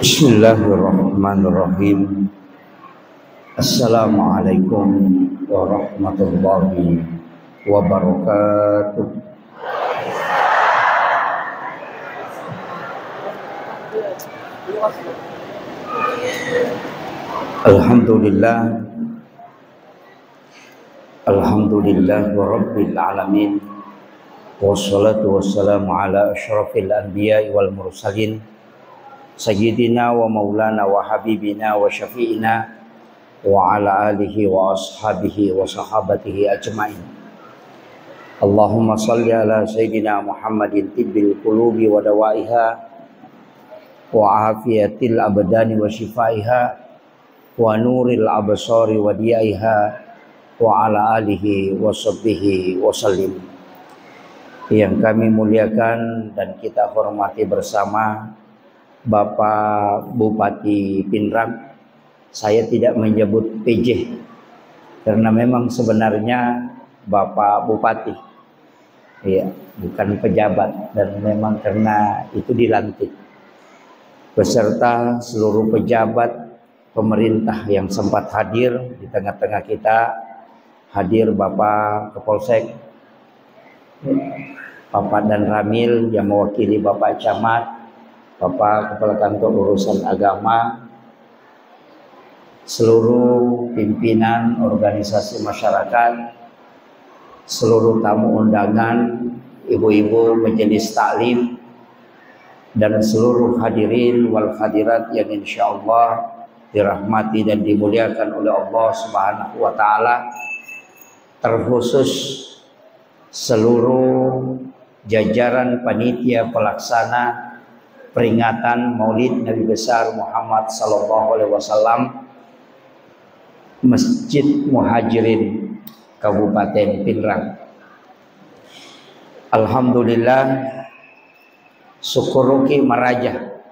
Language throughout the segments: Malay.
Bismillahirrahmanirrahim. Assalamualaikum warahmatullahi wabarakatuh. Alhamdulillah rabbil alamin. Wassalatu wassalamu ala asyrafil anbiya'i wal mursalin Sayyidina wa maulana wa habibina wa syafi'ina wa ala alihi wa ashabihi wa sahabatihi ajma'in. Allahumma salli ala Sayyidina Muhammadin tibbil qulubi wa dawaiha wa afiyatil abdani wa shifaiha wa nuril absari wa diyaiha wa ala alihi wa sahbihi wa sallim. Yang kami muliakan dan kita hormati bersama Bapak Bupati Pinrang. Saya tidak menyebut PJ karena memang sebenarnya Bapak Bupati, ya, bukan pejabat, dan memang karena itu dilantik beserta seluruh pejabat pemerintah yang sempat hadir. Di tengah-tengah kita hadir Bapak Kapolsek, Bapak Dan Ramil yang mewakili Bapak Camat, Bapak Kepala Kantor Urusan Agama, seluruh pimpinan organisasi masyarakat, seluruh tamu undangan, ibu-ibu majelis taklim, dan seluruh hadirin wal hadirat yang insya Allah dirahmati dan dimuliakan oleh Allah Subhanahu wa Ta'ala, terkhusus seluruh jajaran panitia pelaksana peringatan Maulid Nabi besar Muhammad sallallahu alaihi wasallam Masjid Muhajirin Kabupaten Pinrang. Alhamdulillah, syukuruki maraja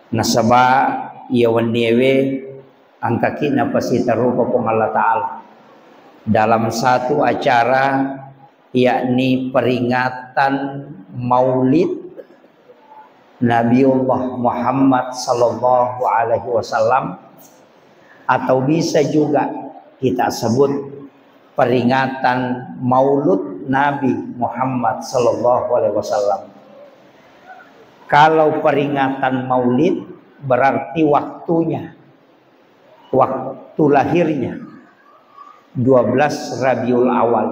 nasaba iawan niewe angkakina pasita rupa pong Allah Ta'ala dalam satu acara, yakni peringatan Maulid Nabiullah Muhammad sallallahu alaihi wasallam, atau bisa juga kita sebut peringatan Maulud Nabi Muhammad sallallahu alaihi wasallam. Kalau peringatan Maulid berarti waktunya, waktu lahirnya 12 Rabiul Awal.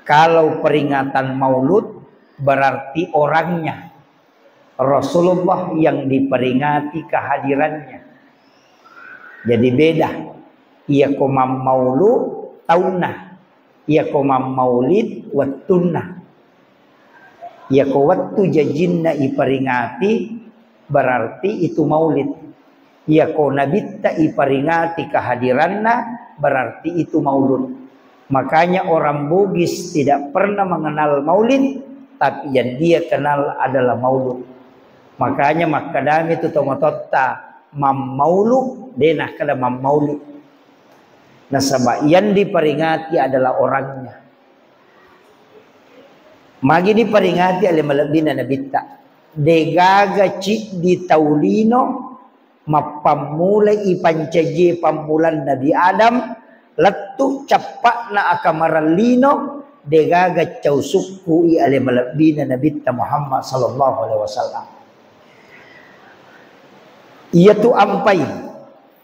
Kalau peringatan Maulud berarti orangnya, Rasulullah yang diperingati kehadirannya. Jadi beda. Ia komam maulud taunah, ia komam maulid wattunah. Ia ko wattu jajinna iperingati berarti itu maulid. Ia ko nabitta iperingati kehadiranna berarti itu maulud. Makanya orang Bugis tidak pernah mengenal maulid, tapi yang dia kenal adalah maulud. Makanya makadami itu tomototta mam maulud denah kada mam maulid. Nasaba yang diperingati adalah orangnya. Magi diperingati oleh malabina nabitta degaga cik di taulino mappamulai ipancaje pambulan Nabi Adam letu capakna akamaralino degaga causukku oleh malabina nabitta Muhammad sallallahu alaihi wasallam. Ia tu ampai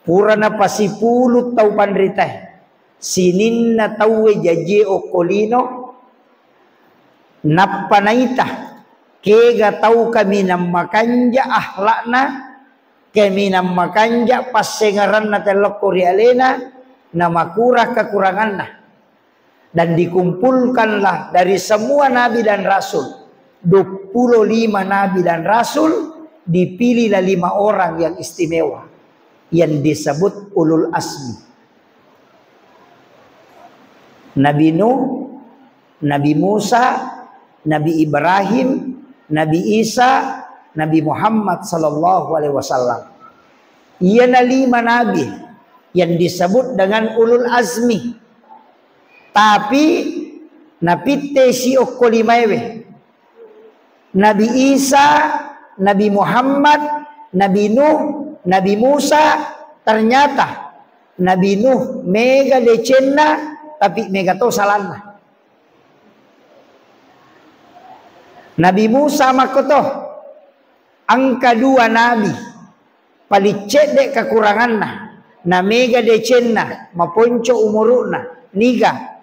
purana pasipulu tau pandritah sininna tauwe jaje okolino nappanaita kega tau kami namakanja ahlakna kami namakanja pasengaranna telokori alena namakura kekuranganna, dan dikumpulkanlah dari semua nabi dan rasul 25 nabi dan rasul, dipilihlah 5 orang yang istimewa yang disebut ulul asmi. Nabi Nuh, Nabi Musa, Nabi Ibrahim, Nabi Isa, Nabi Muhammad sallallahu alaihi wasallam. Ia 5 nabi yang disebut dengan ulul azmi. Tapi napitte si okkolimaewe Nabi Isa, Nabi Muhammad, Nabi Nuh, Nabi Musa, ternyata Nabi Nuh mega decenna tapi mega to salana. Nabi Musa makoto angka 2 nabi palicedek kekuranganna na mega decenna maponco umuruna niga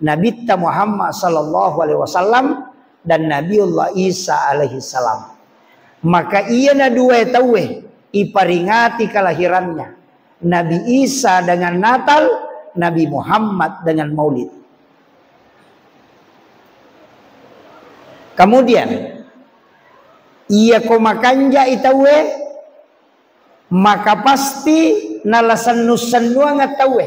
Nabi Muhammad sallallahu alaihi wasallam dan Nabiullah Isa alaihi salam. Maka ia na 2 tawe iparingati kelahirannya. Nabi Isa dengan Natal, Nabi Muhammad dengan Maulid. Kemudian ia komakanja itawe maka pasti nalasan nusanua ngatawe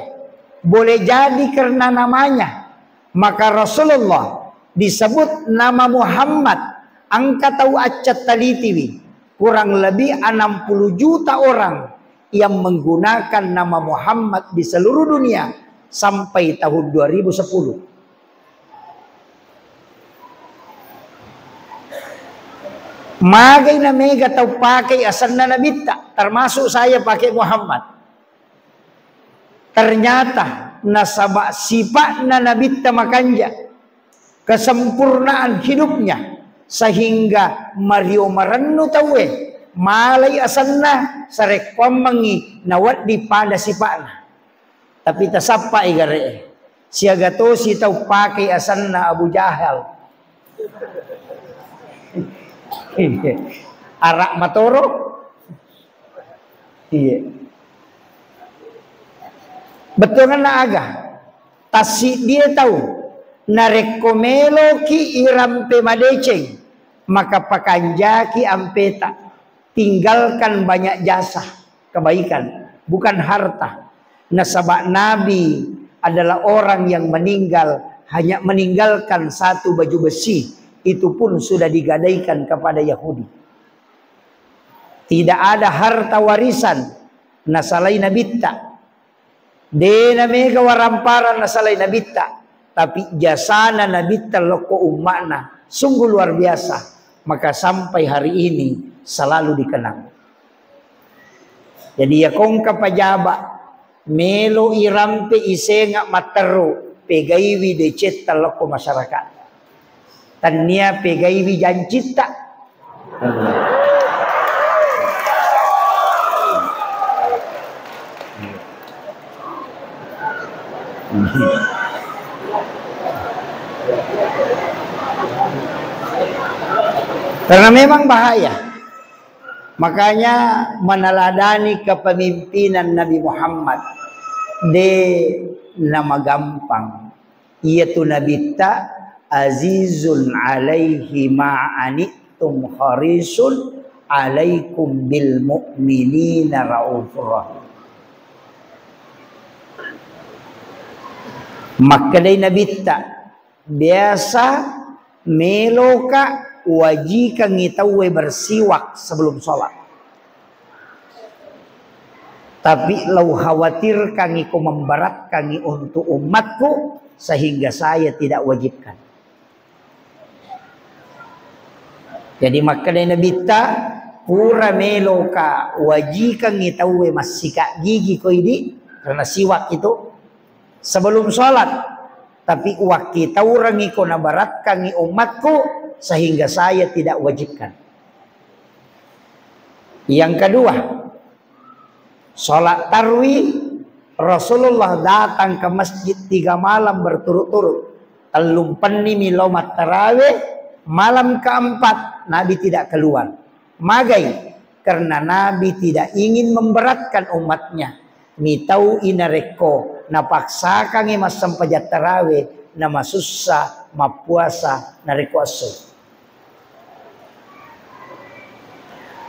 boleh jadi karena namanya. Maka Rasulullah disebut nama Muhammad angka tahu acat talitiwi kurang lebih 60 juta orang yang menggunakan nama Muhammad di seluruh dunia sampai tahun 2010. Magai na mega tau pakai asan na nabita, termasuk saya pakai Muhammad. Ternyata nasaba sifat na nabita makanja kesempurnaan hidupnya sehingga Mario Marannu tawe malay asan na sarek pamangi nawat di pada sifatna. Tapi tasapa igare siaga to si tau pakai asan na Abu Jahal. Arak matoro. Iya. Betul kan aga. Tasi dia tahu narekomelo ki irampe madeceng maka pakanjaki ampeta tinggalkan banyak jasa kebaikan bukan harta. Nasabak Nabi adalah orang yang meninggal hanya meninggalkan 1 baju besi. Itu pun sudah digadaikan kepada Yahudi. Tidak ada harta warisan nasalai nabita. Dena mega waramparan nasalai nabita. Tapi jasana nabita loko umakna sungguh luar biasa. Maka sampai hari ini selalu dikenang. Jadi ya kongka pajaba melo irampe isenga materu pegaiwi deceta loko masyarakat. Tania pegaiwi jancita. Karena memang bahaya. Makanya meneladani kepemimpinan Nabi Muhammad de nama gampang. Iaitu Nabi ta azizun alaihi ma'anitum harisun alaikum bil mu'minina raufur rahim. Maka dari Nabi ta biasa meloka wajika ngitawe bersiwak sebelum sholat. Tapi lau khawatir kami ku memberat kami untuk umatku sehingga saya tidak wajibkan. Jadi maka dari Nabi ta pura meloka wajika ngitawe masika gigi ko ini karena siwak itu sebelum sholat. Tapi waktu taurang iko nabarat kami umatku sehingga saya tidak wajibkan. Yang kedua, sholat tarwih Rasulullah datang ke masjid 3 malam berturut-turut. Telumpeni milomat tarawih malam keempat Nabi tidak keluar. Magai karena Nabi tidak ingin memberatkan umatnya. Mitau inareko napaksakan mas sampajat tarawih nama susah mapuasa nareko aso.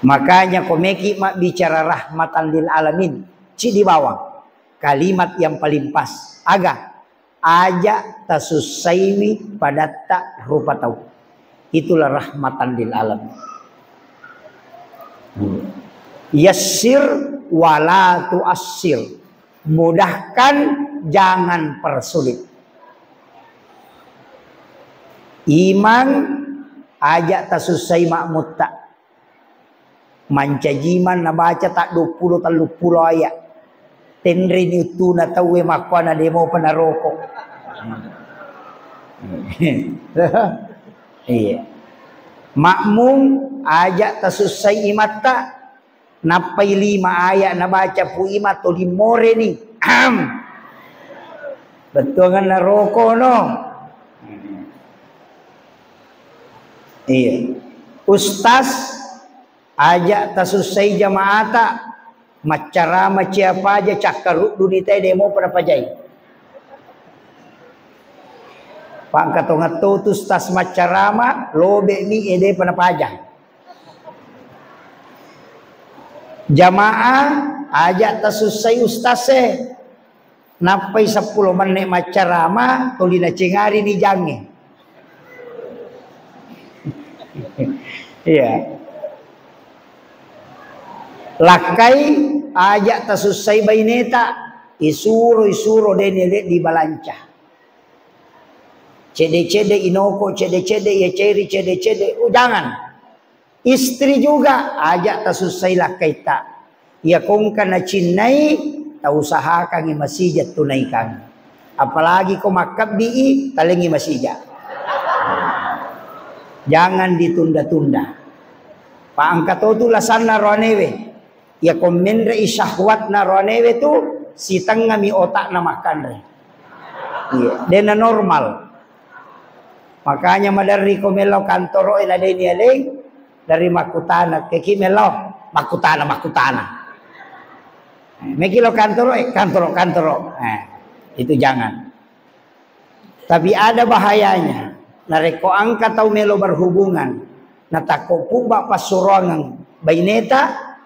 Makanya komeki mak bicara rahmatan lil alamin ci di bawah kalimat yang paling pas aga aja tasusaiwi pada tak rupa tahu itulah rahmatan lil alamin. Yassir wala tu'assir, mudahkan jangan persulit. Iman ajak tasusai makmutta. Mancajiman na baca tak 20 30 ayat. Tenri itu na tahu makwana demo panaroko. Iya. Makmum ajak tasusai imata napai 5 ayat na baca pu imat to limore ni. Betul kan naroko no. Iya. Ustaz ajak tasusai jamaata macara siapa aja cakar dunita demo pada pajai. Pak katongato tu ustaz macarama lobe mi ede pada pajai. Jamaah ajak tasusai ustaz napai 10 menit macarama tolina cengari ni jange. Iya. Lakai ajak tasusai baineta isuro dene di balanca. Cede inoko cede ya ceri cede. Jangan. Istri juga ajak tasusai lakai tak. Ya kong kana cinnai ta usahakan ngi masjid tunaikan. Apalagi kau makab di talengi masjid. Jangan ditunda-tunda. Pak angkat tu lasana ronewe. Ya komen re syahwat na ronewe tu si tengah mi otak na makan re. Iya, dena normal. Makanya madari komelo kantoro ina deni aleng dari makutana ke kimelo makutana. Mekilo kantoro kantoro. Itu jangan. Tapi ada bahayanya. Nareko angkat tau melo berhubungan. Natako pubak pasurongan baineta.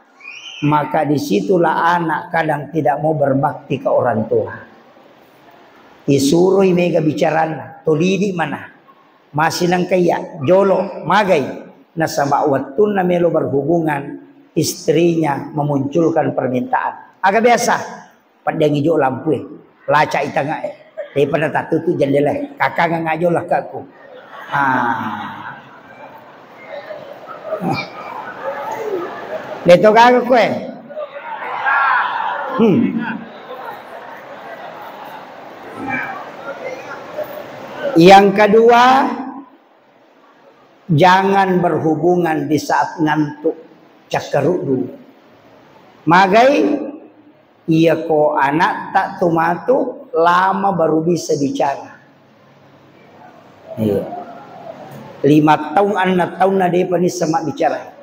Maka disitulah anak kadang tidak mau berbakti ke orang tua. Isuruh mega bicarana, tolidi mana, masih nang kaya, jolo, magai, nasaba watun na melo berhubungan, istrinya memunculkan permintaan. Agak biasa, padang hijau lampu, laca itanga, tapi pada tak tutup jendela, kakak ngajo lah kaku. Leto kagak kue. Yang kedua, jangan berhubungan di saat ngantuk cakarudu. Magai iya ko anak tak tumatu lama baru bisa bicara. Iya. 5 tahun 6 tahun na dia panis sama bicara.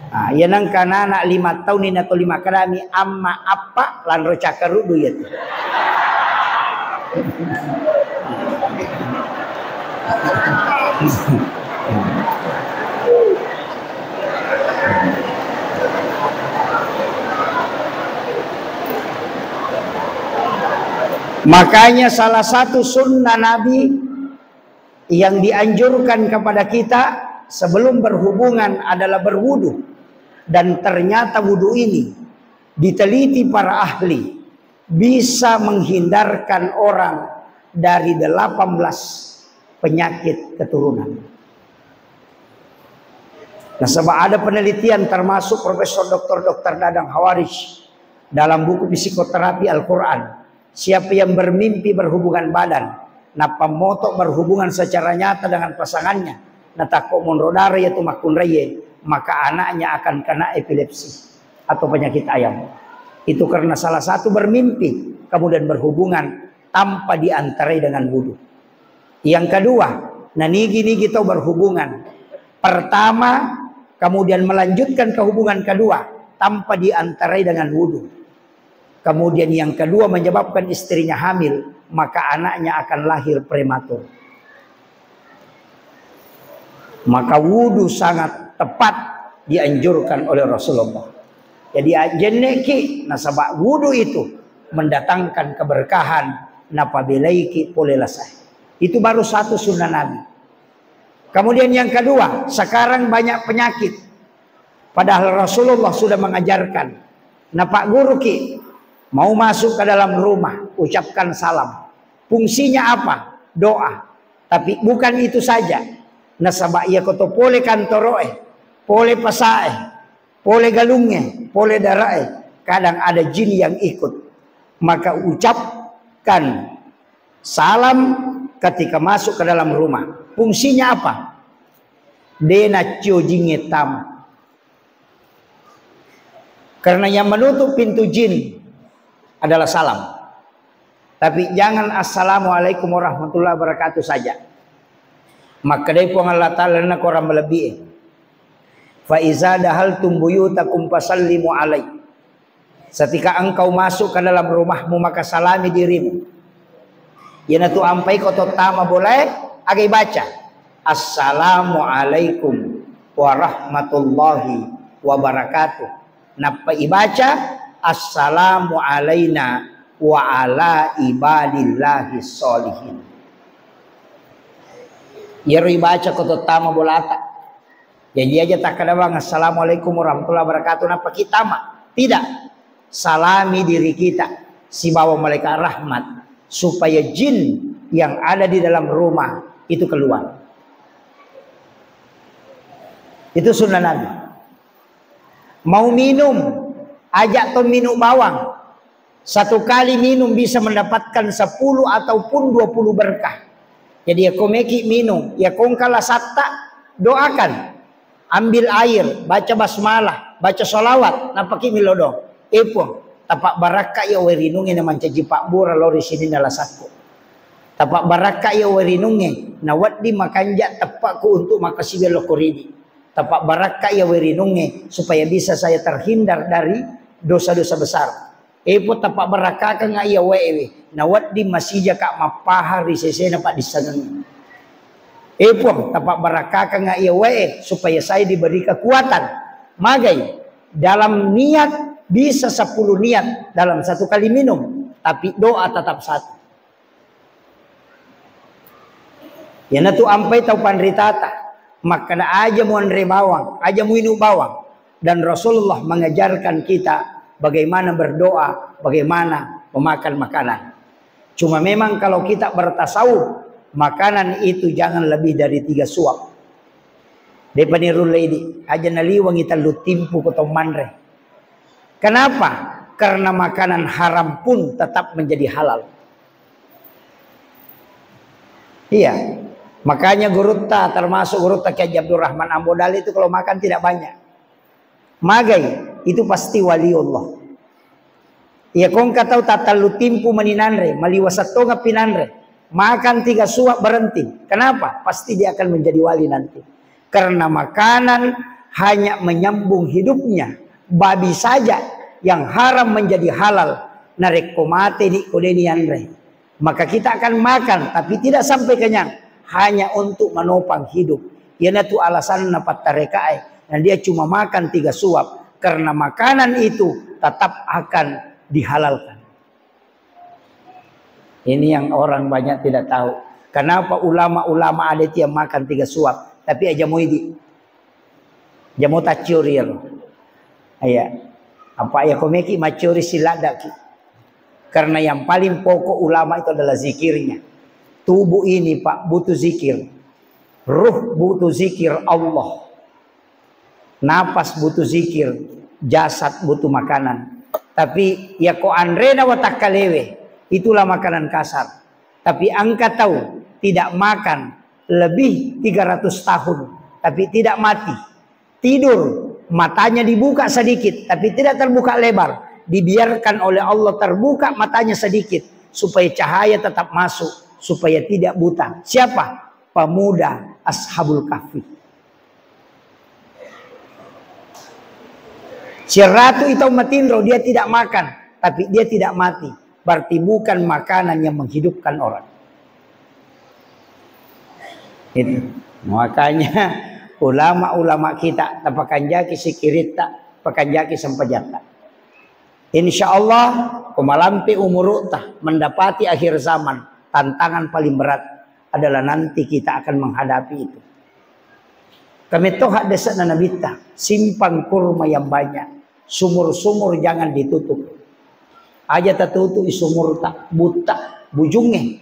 Yan ang kanana 5 tahun ni nato 5 karami amma apa lan ro cakarudu ya. Makanya salah satu sunnah Nabi yang dianjurkan kepada kita sebelum berhubungan adalah berwudu. Dan ternyata wudu ini diteliti para ahli bisa menghindarkan orang dari 18 penyakit keturunan. Nah, sebab ada penelitian termasuk Profesor Dr. Dadang Hawaris dalam buku psikoterapi Al-Quran. Siapa yang bermimpi berhubungan badan, napa motok berhubungan secara nyata dengan pasangannya, natako monrodara yaitu makun reye, maka anaknya akan kena epilepsi atau penyakit ayam. Itu karena salah satu bermimpi kemudian berhubungan tanpa diantarai dengan wudu. Yang kedua, nigi tahu berhubungan. Pertama, kemudian melanjutkan ke hubungan kedua tanpa diantarai dengan wudu. Kemudian yang kedua menyebabkan istrinya hamil, maka anaknya akan lahir prematur. Maka wudu sangat tepat dianjurkan oleh Rasulullah. Jadi jeneki nasabak wudu itu mendatangkan keberkahan napabilaiki polelasai. Itu baru satu sunnah Nabi. Kemudian yang kedua, sekarang banyak penyakit. Padahal Rasulullah sudah mengajarkan. Napak guru ki mau masuk ke dalam rumah, ucapkan salam. Fungsinya apa? Doa. Tapi bukan itu saja. Nasabak ia kotopole kantoroe. pole pasae, pole galungnya, pole darae. Kadang ada jin yang ikut. Maka ucapkan salam ketika masuk ke dalam rumah. Fungsinya apa? Dena jinge tama. Karena yang menutup pintu jin adalah salam. Tapi jangan assalamualaikum warahmatullahi wabarakatuh saja. Maka dari pun Allah Ta'ala nak orang melebihi. Fa iza dahaltum buyutakum fasallimu alaihi. Ketika engkau masuk ke dalam rumahmu maka salami dirimu. Yana tu ampai kau tama boleh agai baca assalamualaikum warahmatullahi wabarakatuh. Napa ibaca assalamu alaina wa ala ibadillahi sholihin. Ya ibaca kau tama bolata. Jadi aja tak kada bang assalamualaikum warahmatullahi wabarakatuh napa kita mah tidak. Salami diri kita si bawa malaikat rahmat supaya jin yang ada di dalam rumah itu keluar. Itu sunnah Nabi. Mau minum, ajak to minum bawang. Satu kali minum bisa mendapatkan 10 ataupun 20 berkah. Jadi ya komeki minum, ya kongkala sakta doakan. Ambil air, baca basmalah, baca sholawat, napaki milodong. Epo tapak baraka ya werinunge na mancaji pak bura lori sini nala sako. Tapak baraka ya werinunge na waddi makanja tapakku untuk makasih lokoridi. Tapak baraka ya werinunge supaya bisa saya terhindar dari dosa-dosa besar. Epo tapak baraka ka nga iya wewe na waddi masija ka mapahari sesena pak disanang. Epo tapak baraka ka nga iya wewe supaya saya diberi kekuatan. Magai dalam niat bisa 10 niat dalam satu kali minum, tapi doa tetap satu. Ya natu ampai tau pandritata, maka aja mau andre bawang, aja mau inu bawang. Dan Rasulullah mengajarkan kita bagaimana berdoa, bagaimana memakan makanan. Cuma memang kalau kita bertasawuf, makanan itu jangan lebih dari 3 suap. Depani ruledi, aja naliwang kita lutimpu kotong manre. Kenapa? Karena makanan haram pun tetap menjadi halal. Iya. Makanya Gurutta termasuk Gurutta Kiai Abdul Rahman Ambodali itu kalau makan tidak banyak. Magai itu pasti waliullah. Iya kong katau tatalu timpu meninanre, maliwasatonga pinanre. Makan 3 suap berhenti. Kenapa? Pasti dia akan menjadi wali nanti. Karena makanan hanya menyambung hidupnya. Babi saja yang haram menjadi halal narek komate di kodenianre. Maka kita akan makan tapi tidak sampai kenyang hanya untuk menopang hidup. Yana tu alasan napat tarekae dan dia cuma makan 3 suap karena makanan itu tetap akan dihalalkan. Ini yang orang banyak tidak tahu. Kenapa ulama-ulama ada yang makan 3 suap tapi aja muidi. Jamu taciurir. Ayah, apa ya komeki macuri silada ki. Karena yang paling pokok ulama itu adalah zikirnya. Tubuh ini Pak butuh zikir. Ruh butuh zikir Allah. Napas butuh zikir. Jasad butuh makanan. Tapi ya ko andrena watak kalewe. Itulah makanan kasar. Tapi angka tahu tidak makan lebih 300 tahun. Tapi tidak mati. Tidur. Matanya dibuka sedikit tapi tidak terbuka lebar, dibiarkan oleh Allah terbuka matanya sedikit supaya cahaya tetap masuk, supaya tidak buta. Siapa? Pemuda Ashabul Kahfi. Si ratu itu matindro, dia tidak makan tapi dia tidak mati, berarti bukan makanan yang menghidupkan orang. Itu makanya ulama-ulama kita tapakanjaki sikirita, pakanjaki sampajata. Insyaallah kumalampi umurutah mendapati akhir zaman, tantangan paling berat adalah nanti kita akan menghadapi itu. Kami toha desa nanabita, simpang kurma yang banyak, sumur-sumur jangan ditutup. Aja tertutup sumur tak buta, bujungnya.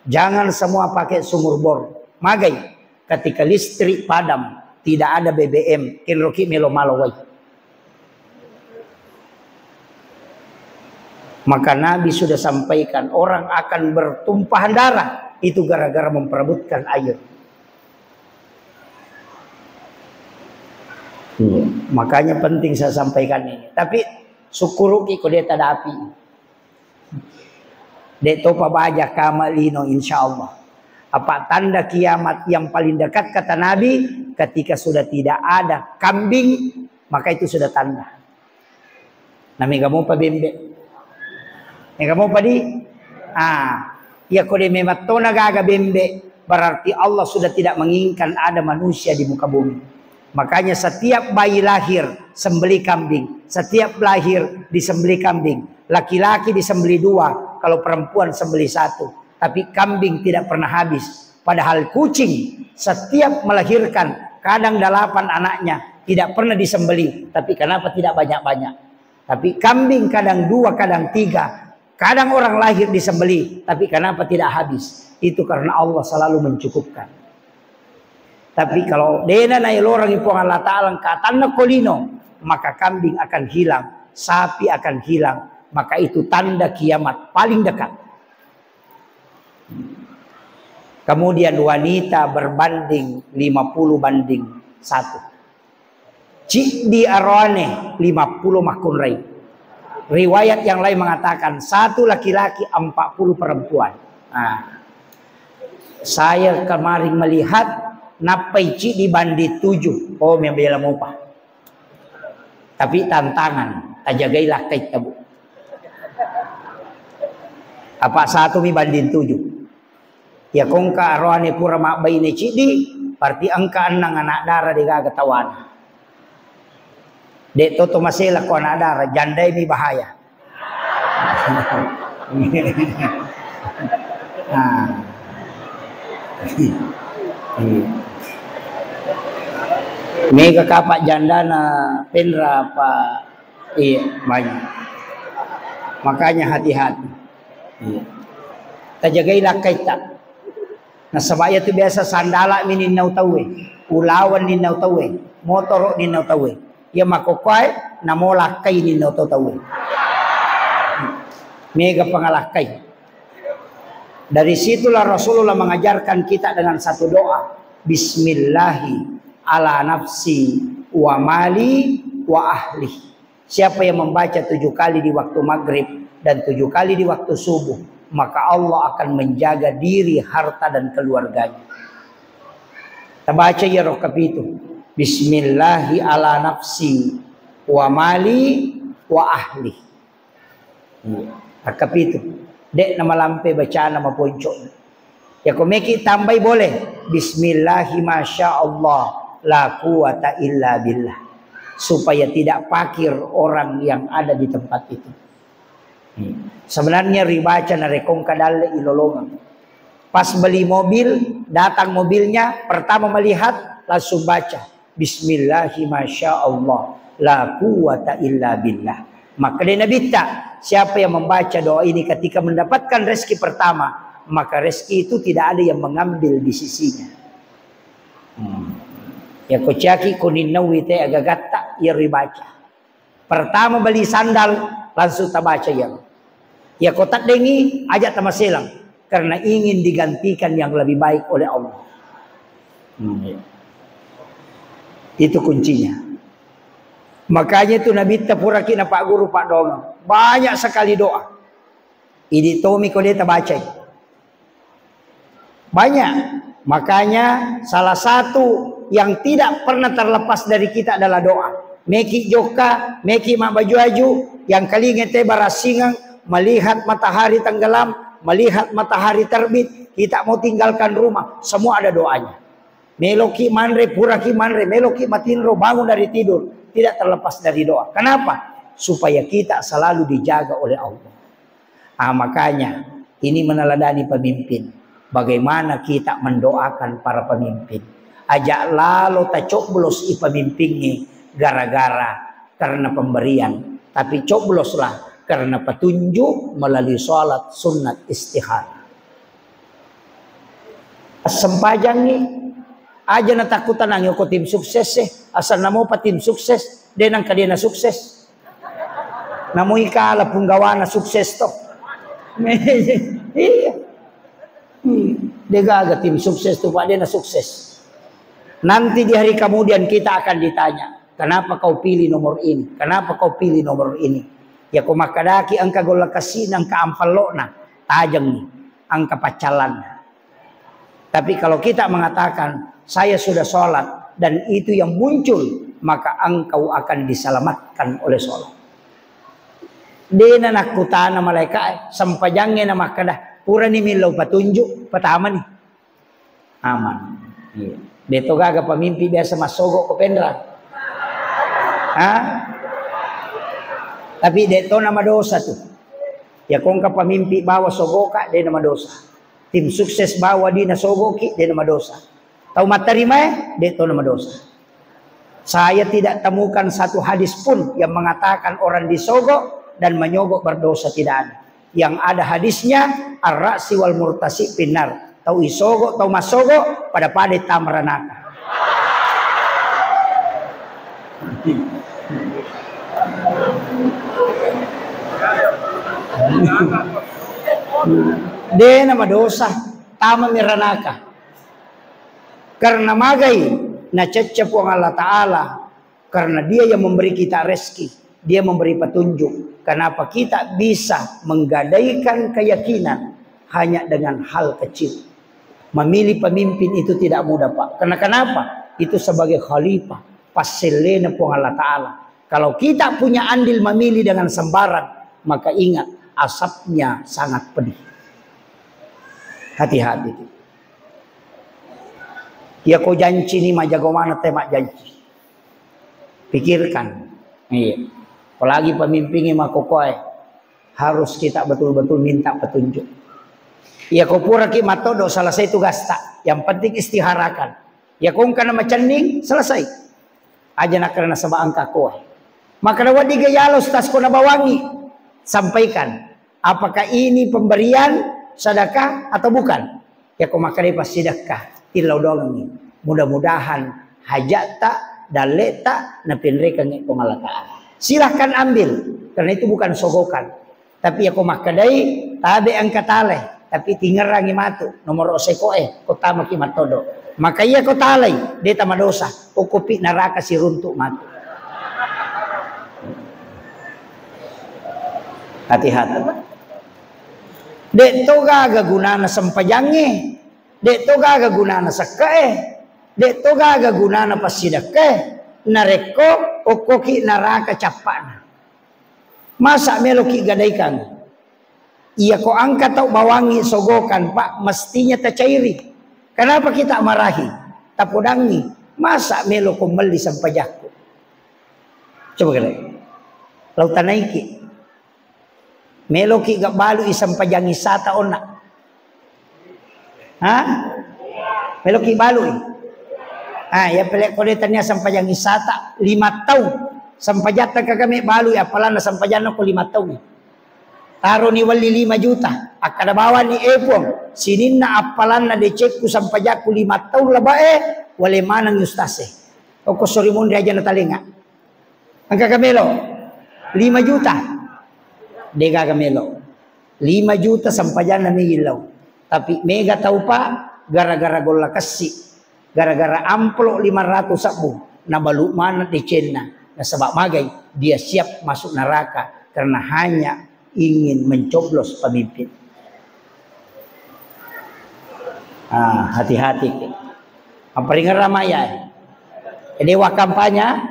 Jangan semua pakai sumur bor. Magai. Ketika listrik padam, tidak ada BBM, kinroki melo malawai. Maka Nabi sudah sampaikan orang akan bertumpahan darah itu gara-gara memperebutkan air. Makanya penting saya sampaikan ini. Tapi syukuruki ko dia tada api. Deto pabaja kamalino insyaallah. Apa tanda kiamat yang paling dekat kata Nabi ketika sudah tidak ada kambing, maka itu sudah tanda. Nami kamu pa bembe. Kamu pa di ya kode mematona gaga bembe berarti Allah sudah tidak menginginkan ada manusia di muka bumi. Makanya setiap bayi lahir sembeli kambing, setiap lahir disembeli kambing. Laki-laki disembeli 2, kalau perempuan sembeli 1. Tapi kambing tidak pernah habis. Padahal kucing setiap melahirkan kadang 8 anaknya tidak pernah disembeli. Tapi kenapa tidak banyak-banyak? Tapi kambing kadang 2, kadang 3. Kadang orang lahir disembeli, tapi kenapa tidak habis? Itu karena Allah selalu mencukupkan. Tapi kalau dena na orang ipo Allah Ta'ala katana kolino, maka kambing akan hilang, sapi akan hilang. Maka itu tanda kiamat paling dekat. Kemudian wanita berbanding 50-1. Cik di arwane 50 makunrai. Riwayat yang lain mengatakan 1 laki-laki 40 perempuan. Saya kemarin melihat napai cik di bandit 7. Oh membela mupa. Tapi tantangan. Tajagailah kait tabu. Apa 1 mi bandit 7. Ya kongka arwane pura mak bayi cik di. Berarti angka 6 anak darah di gagatawan. Dek toto masela ko anak darah, jandai mi bahaya. Mega kapak jandana penra apa banyak. Makanya hati-hati. Tajagailah kaita. Nah sabaya tu biasa sandala mininaw tawe, ulawan ninnaw tawe, motor ninnaw tawe. Ya makokwai namolakay ninnaw tawe. Mega pangalakay. Dari situlah Rasulullah mengajarkan kita dengan satu doa. Bismillahi ala nafsi wa mali wa ahli. Siapa yang membaca 7 kali di waktu maghrib dan 7 kali di waktu subuh, maka Allah akan menjaga diri, harta dan keluarganya. Kita baca ya rokab itu. Bismillahi ala nafsi wa mali wa ahli. Rokab itu. Dek nama lampe bacaan nama ponco. Ya komeki tambah boleh. Bismillahi masya Allah la quwata illa billah. Supaya tidak pakir orang yang ada di tempat itu. Sebenarnya ribaca narekong kadal ilolongan. Pas beli mobil, datang mobilnya, pertama melihat langsung baca Bismillahi masya Allah la quwata illa billah. Maka dia Nabi tak, siapa yang membaca doa ini ketika mendapatkan rezeki pertama, maka rezeki itu tidak ada yang mengambil di sisinya. Ya kocaki kuninawi te agagatta ya ribaca. Pertama beli sandal langsung tabaca yang. Ya kotak dengi ajak tamaselang karena ingin digantikan yang lebih baik oleh Allah. Itu kuncinya. Makanya itu Nabi tapuraki na Pak Guru Pak Dongeng. Banyak sekali doa. Ini tomi ko dia baca. Banyak. Makanya salah satu yang tidak pernah terlepas dari kita adalah doa. Meki joka, meki mak baju aju, yang kali ngete barasingang, melihat matahari tenggelam, melihat matahari terbit, kita mau tinggalkan rumah, semua ada doanya. Meloki manre, puraki manre, meloki matinro, bangun dari tidur. Tidak terlepas dari doa. Kenapa? Supaya kita selalu dijaga oleh Allah. Makanya ini meneladani pemimpin. Bagaimana kita mendoakan para pemimpin. Ajak lalu tak coblos i pemimpinnya gara-gara karena pemberian. Tapi cobloslah karena petunjuk melalui sholat sunat istihara. Sempajang nih Aja na takutan ang ko tim sukses Asal namo pa tim sukses. Den ang kadena sukses. Namoy kala punggawa na sukses to. Iya. Degaga tim sukses to pa na sukses. Nanti di hari kemudian kita akan ditanya, kenapa kau pilih nomor ini? Kenapa kau pilih nomor ini? Ya kau makadaki ang kagolakasin ang kaampalo na tajang ni ang kapacalan. Tapi kalau kita mengatakan saya sudah sholat dan itu yang muncul, maka engkau akan diselamatkan oleh sholat. Dena nakutana malaikat sampajangnya na makadah pura ni milaw patunjuk patama ni aman. Iya. Deto gaga pamimpi biasa masogok ko pendra. Ha? Tapi deto nama dosa tuh. Ya kung ka pamimpi bawa sogoka de nama dosa. Tim sukses bawa di na sogoki de nama dosa. Tahu matarima deto nama dosa. Saya tidak temukan satu hadis pun yang mengatakan orang disogok dan menyogok berdosa, tidak ada. Yang ada hadisnya ar-ra'si wal murtasi pinar. Tahu isogok, tahu masogok pada pade tamaranaka. Dia nama dosa tama miranaka. Karena magai na cecep Allah Ta'ala. Karena dia yang memberi kita rezeki, dia memberi petunjuk. Kenapa kita bisa menggadaikan keyakinan hanya dengan hal kecil. Memilih pemimpin itu tidak mudah, Pak. Karena kenapa? Itu sebagai khalifah, paselena pun Allah Ta'ala. Kalau kita punya andil memilih dengan sembarang, maka ingat asapnya sangat pedih. Hati-hati. Ya kau janji ni majago mana temak janji. Pikirkan. Iya. Apalagi pemimpinnya makokoy, harus kita betul-betul minta petunjuk. Ya kau pura ki matodo selesai tugas tak. Yang penting istiharakan. Ya kau kana macaning selesai. Aja nak karena sebab angka kau. Maka dapat digayalos tas kau nabawangi. Sampaikan. Apakah ini pemberian sedekah atau bukan? Ya kau makan pas sedekah. Tilau dolongi. Mudah-mudahan hajat tak dalek tak napinrekan ni Allah Ta'ala. Silahkan ambil. Karena itu bukan sogokan. Tapi ya kau makadai tabe angka taleh. Tapi tinggal rangi matu nomor osekoe kota maki matodo. Maka iya kota talai dia tama dosa. O kopi neraka si runtuk matu. Hati-hati. Dek toga aga gunana sampajange. Dek toga aga gunana sakae. Dek toga aga gunana pasidake. Nareko o koki neraka capana. Masa meloki gadaikan. Iya kau angkat tau bawangi sogokan Pak, mestinya tercairi. Kenapa kita marahi? Tapodangi, masa melo kumeli sampai jaku. Coba kira. Lautan naiki. Melo ki gak balu isam pajangi sata onak. Hah? Melo ki balu. Ya pelek kode tanya sampai jangi sata 5 tahun. Sampai jatah kami balu ya apalan sampai jana ko 5 tahun. Taruh ni wali 5 juta. Akada bawa ni epong. Sinin na apalan na decekku sampai jaku 5 tahun labae. Wale manang yustase. Oko sorry mundi aja na talinga. Angka kamelo. 5 juta. Dega kamelo. 5 juta sampai jana ni ilaw. Tapi mega tahu pak. Gara-gara gola kasih. Gara-gara amplok 500 sabu. Nabalu mana decena. Nah sebab magai. Dia siap masuk neraka. Karena hanya ingin mencoblos pemimpin. Hati-hati. Amparingan ramaya. Dewa kampanya.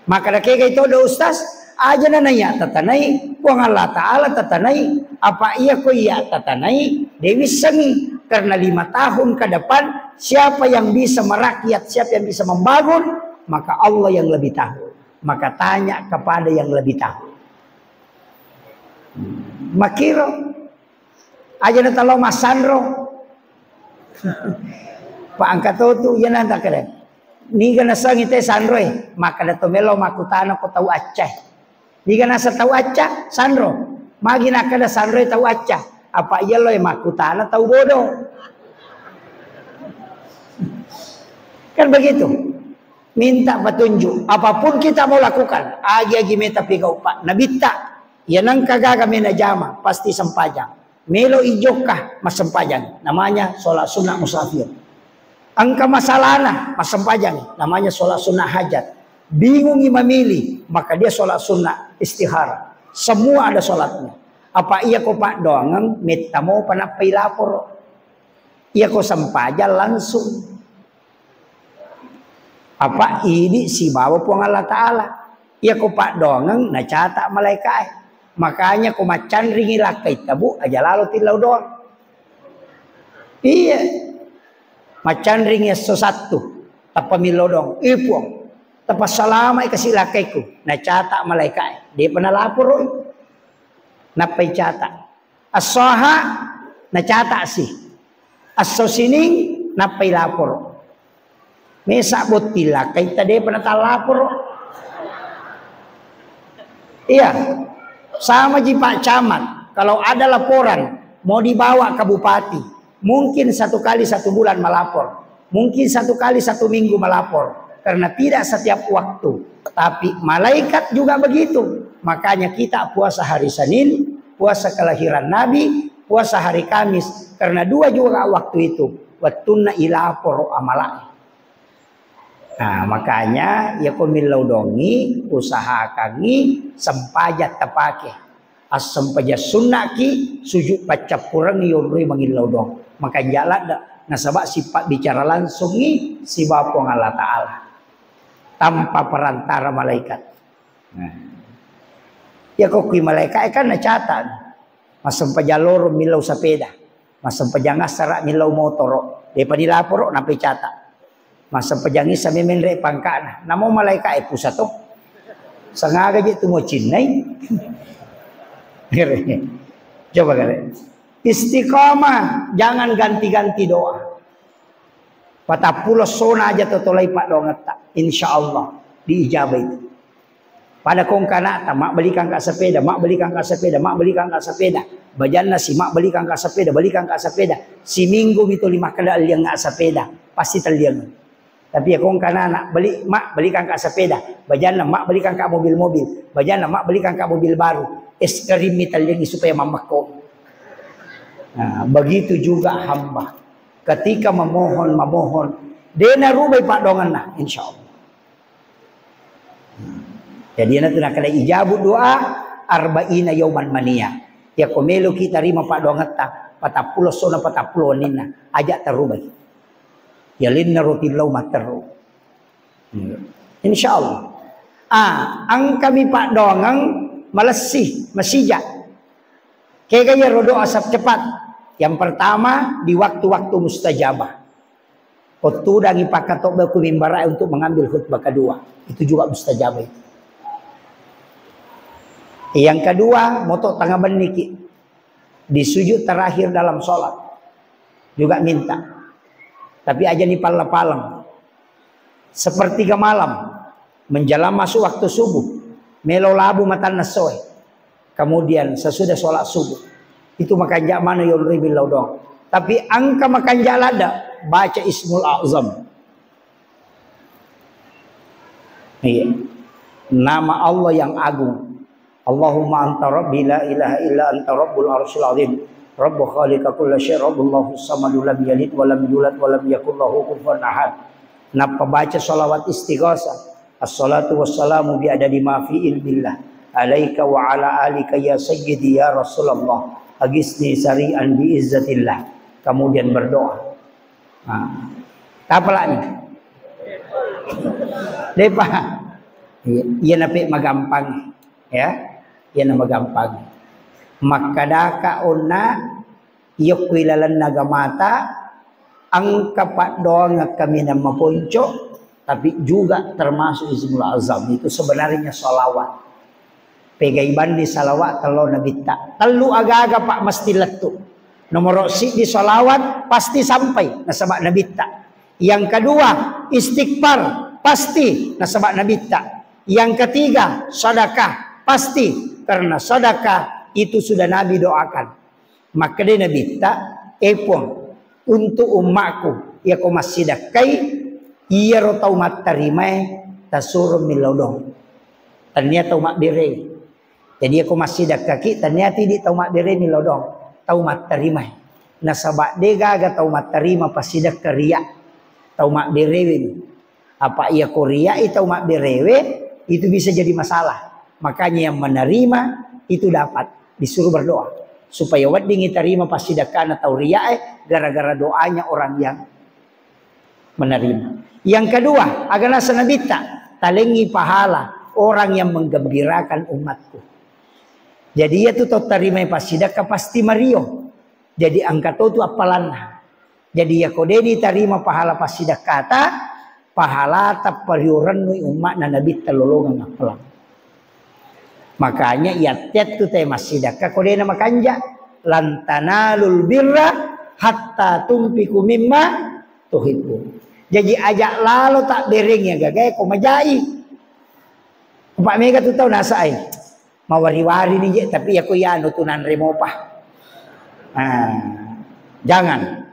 Maka kaya itu ada ustaz. Aja na naya tatanay. Kuang Allah Ta'ala tatanay. Apa iya ko iya tatanay. Dewi sengi. Karena 5 tahun ke depan. Siapa yang bisa merakyat. Siapa yang bisa membangun. Maka Allah yang lebih tahu. Maka tanya kepada yang lebih tahu. Makiro aja na talo masandro Pak angkat tu yan nanta keren ni gana sangite sandro maka dato melo makutana ko tahu acah ni gana sa tahu acah sandro magi nakada sandro tahu acah apa iya lo makutana tahu bodoh Kan begitu. Minta petunjuk. Apapun kita mau lakukan. Agi-agi meta pigau pak. Nabita. Yanang kagaga mena jama. Pasti sempajang. Melo ijokah mas sempajang. Namanya sholat sunnah musafir. Angka masalahna mas sempajang. Namanya sholat sunnah hajat. Bingung memilih. Maka dia sholat sunnah istihara. Semua ada sholatnya. Apa iya ko pak doangang. Meta mau panapai lapor. Iya ko sempajang langsung. Apa ini si bawa puang Allah Ta'ala. Ia ko pak dongang na catak malaikat. Makanya ko macan ringi lakai tabu aja lalu tilau doang. Iya. Macan ringi sesatu. Tapa milo dong. Ipuang. Tapa salama kasih lakai ku. Na catak malaikat. Dia pernah lapor. Napai catak. As-soha na catak sih. As-sosining napai lapor. Mesa botila kay tadi pernah talapor. Iya. Sama ji Pak Camat. Kalau ada laporan mau dibawa ke bupati, mungkin 1 kali 1 bulan melapor. Mungkin 1 kali 1 minggu melapor. Karena tidak setiap waktu. Tapi malaikat juga begitu. Makanya kita puasa hari Senin, puasa kelahiran Nabi, puasa hari Kamis. Karena 2 juga waktu itu. Wattuna ilapor amalai. Nah makanya ya kumilau dongi usaha kangi sempajat tepake as sempajat sunnaki sujud pacap kurang yolri mangilau dong maka jalan dak nasabak sifat bicara langsung si bapong Allah Ta'ala tanpa perantara malaikat. Nah. Ya kok kui malaikat kan nacatan mas sempajat loro milau sepeda mas sempajat ngasara milau motor daripada dilapor nampai catat. Masa pejangi sa memendre pangkana. Namo malaikat pusat to. Sangaga je tu mo Chinay. Coba kalian. Istiqamah, jangan ganti-ganti doa. Patapulos sona aja totolay pak dongat tak. Insyaallah diijabah itu. Pada kong kanata mak belikan ka sepeda, mak belikan ka sepeda, mak belikan ka sepeda. Bajanna si mak belikan ka sepeda, belikan ka sepeda. Si minggu itu 5 kali liang ka sepeda, pasti terliang. Tapi ya kong kanana beli mak belikan kak sepeda, bajana mak belikan kak mobil-mobil, bajana mak belikan kak mobil baru, es krim mitalyangi supaya mamakko. Nah, begitu juga hamba. Ketika memohon, dena rubay pak dongan nah, insya Allah. Jadi na tunang kada ijabut doa arba'ina yauman mania. Ya komelo kita rima pak dongat ta, 40 sona 40 nina, ajak terubay. Yalin narutillau materu. Insyaallah. Ang kami pak dongang malesih masijak. Kaya gaya rodo asap cepat. Yang pertama di waktu-waktu mustajabah. Kotu dangi pakatok baku mimbara untuk mengambil khutbah kedua. Itu juga mustajabah itu. Yang kedua motok tengah beniki. Di sujud terakhir dalam sholat. Juga minta. Tapi aja di palang-palang. Sepertiga malam. Menjelang masuk waktu subuh. Melo labu matan nasoy. Kemudian sesudah sholat subuh. Itu makan jak mana yulri bilau dong. Tapi angka makan jak lada. Baca Ismul A'zam. Iya. Nama Allah yang agung. Allahumma anta rabbi la ilaha illa anta rabbul arsyil azim. Rabbu khaliqa kulla syai' rabbullahu samadu lam yalid wa lam yulad wa lam yakul lahu kufuwan ahad. Napa baca salawat istighosah. Assalatu wassalamu bi adadi ma fi ilmillah. Alaika wa ala alika ya sayyidi ya Rasulullah. Agisni sari'an bi izzatillah. Kemudian berdoa. Nah, apa lagi? Depa. Iya napi magampang. Ya. Iya na magampang. Makadaka una iyok wilalan nagamata ang kapat doang kami na mapunco tapi juga termasuk Ismul Azam itu sebenarnya salawat pegaiban di salawat telo nabita telu aga-aga pak mesti letu nomor si di salawat pasti sampai nasabak nabita yang kedua istighfar pasti nasabak nabita yang ketiga sedekah pasti karena sedekah itu sudah Nabi doakan. Maka dia Nabi tak epon untuk umatku ya ko masih dakai Iya ro tau mat tarimai tasur milodong. Tania tau mak bere. Jadi aku masih dak kaki tania tidak tau mak bere milodong. Tau mat tarimai. Nasabak dega ga tau mat tarima pasti dak keria. Tau mak berewe. Apa ia korea itu tau mak berewe itu bisa jadi masalah. Makanya yang menerima itu dapat disuruh berdoa supaya wading terima pasti dakana tau ria gara-gara doanya orang yang menerima. Yang kedua, agana sanabita, talengi pahala orang yang menggembirakan umatku. Jadi ya tu terima pasidaka pasti Mario. Jadi angkat tu apalana. Jadi ya kodeni terima pahala pasidakata, pahala tapariuran nui umat na nabi telolongan apalang. Makanya iat tu teh masidaka kodena makanja lantanalul birra hatta tumpiku mimma tuhibbu. Jadi ajak lalu tak berengnya gagai ko majai. Pak mega tu tahu nasa ai. Mawari-wari ni je tapi aku ya nutunan remopah. Jangan.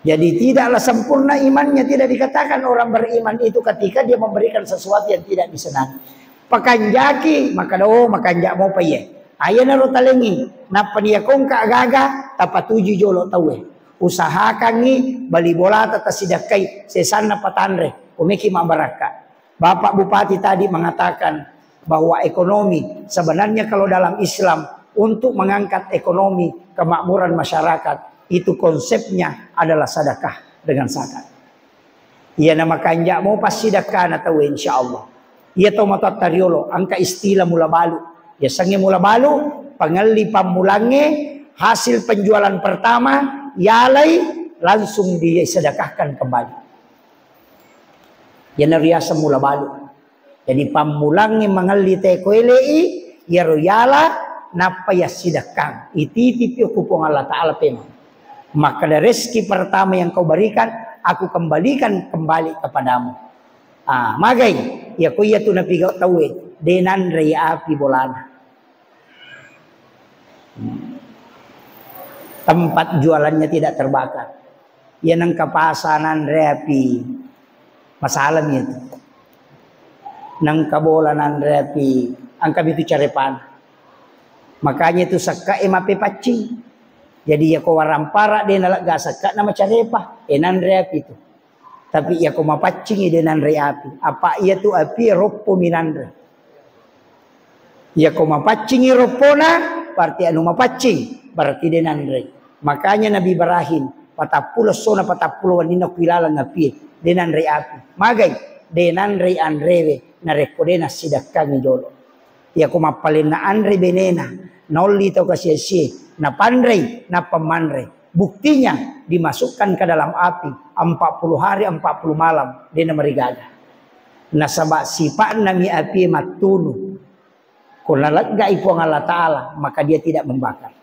Jadi tidaklah sempurna imannya, tidak dikatakan orang beriman itu ketika dia memberikan sesuatu yang tidak disenangi. Pakanjaki maka do makanjak mau paye. Ayana ro talengi napa dia kongka gaga tapatuju jolo tawe. Usahakan ni bali bola tata sidakai sesana patanre umiki mabaraka. Bapak Bupati tadi mengatakan bahwa ekonomi sebenarnya kalau dalam Islam untuk mengangkat ekonomi kemakmuran masyarakat itu konsepnya adalah sedekah dengan zakat. Ia nama kanjak mau pas sedekah na tahu insyaallah. Ia tahu mata tariolo angka istilah mula balu. Ya sange mula balu pangali pamulange hasil penjualan pertama yalai langsung disedekahkan kembali. Ya nariasa mula balu. Jadi pamulangi mangali teko elei ya royala napa ya sedekah. Ititipi kupung Allah Taala pemang. Maka dari rezeki pertama yang kau berikan aku kembalikan kembali kepadamu. Magai ya ko iya tu napigaw tawe denan rey api bolana. Tempat jualannya tidak terbakar. Ya nang kapasanan reapi masalahnya itu. Nang kabolanan reapi angka itu carepan. Makanya itu saka emape pacing. Jadi ya ko warampara de nalak gasaka nama carepa enan reapi itu. Tapi ya ko mapacing denan reapi. Apa ia tu api ropo minandra. Ya ko mapacing ropona berarti anu mapacing berarti denan re. Makanya Nabi Ibrahim patapulo sona patapulo wanina kuilala ngapi denan re api. Magai denan re andrewe na rekodena sidakang jolo. Ya ko mapalin na andre benena nolli to kasih na pandrei na pemanrei. Buktinya dimasukkan ke dalam api 40 hari 40 malam dena marigaga. Nasabak sifat nami api matunu. Kalau lega ipuang Allah Ta'ala maka dia tidak membakar.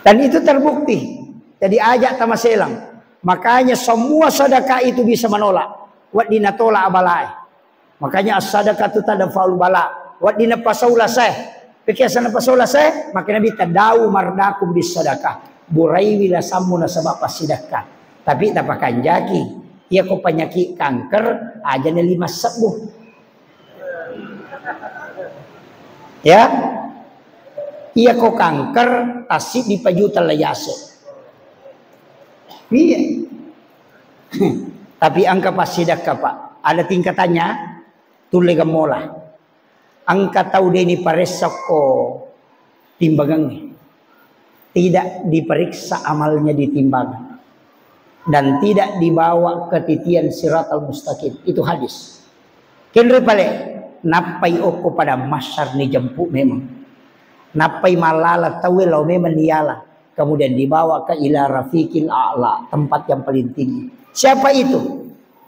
Dan itu terbukti. Jadi ajak tamaselang. Makanya semua sedekah itu bisa menolak. Wat dina tola abalai. Makanya as-sadaqah itu tadfa'ul bala. Wat dina pasaula seh. Pikiasana pasaula seh, maka Nabi tadau mardakum bis sedekah. Burai wila sammu nasabak pasidekah. Tapi tapakan jaki. Ia ko penyakit kanker aja na 5 sembuh. Ya. Ia ko kanker tasib di pajuta layase. Iya. Tapi angka pasidekah Pak. Ada tingkatannya. Tulega mola. Angka tahu deni paresako timbangan. Tidak diperiksa amalnya di timbangan. Dan tidak dibawa ke titian siratal mustaqim. Itu hadis. Kenre pale. Napai oko pada masyar ni jemput memang. Napai malala tawilau memang diala. Kemudian dibawa ke ila rafiqil a'la. Tempat yang paling tinggi. Siapa itu?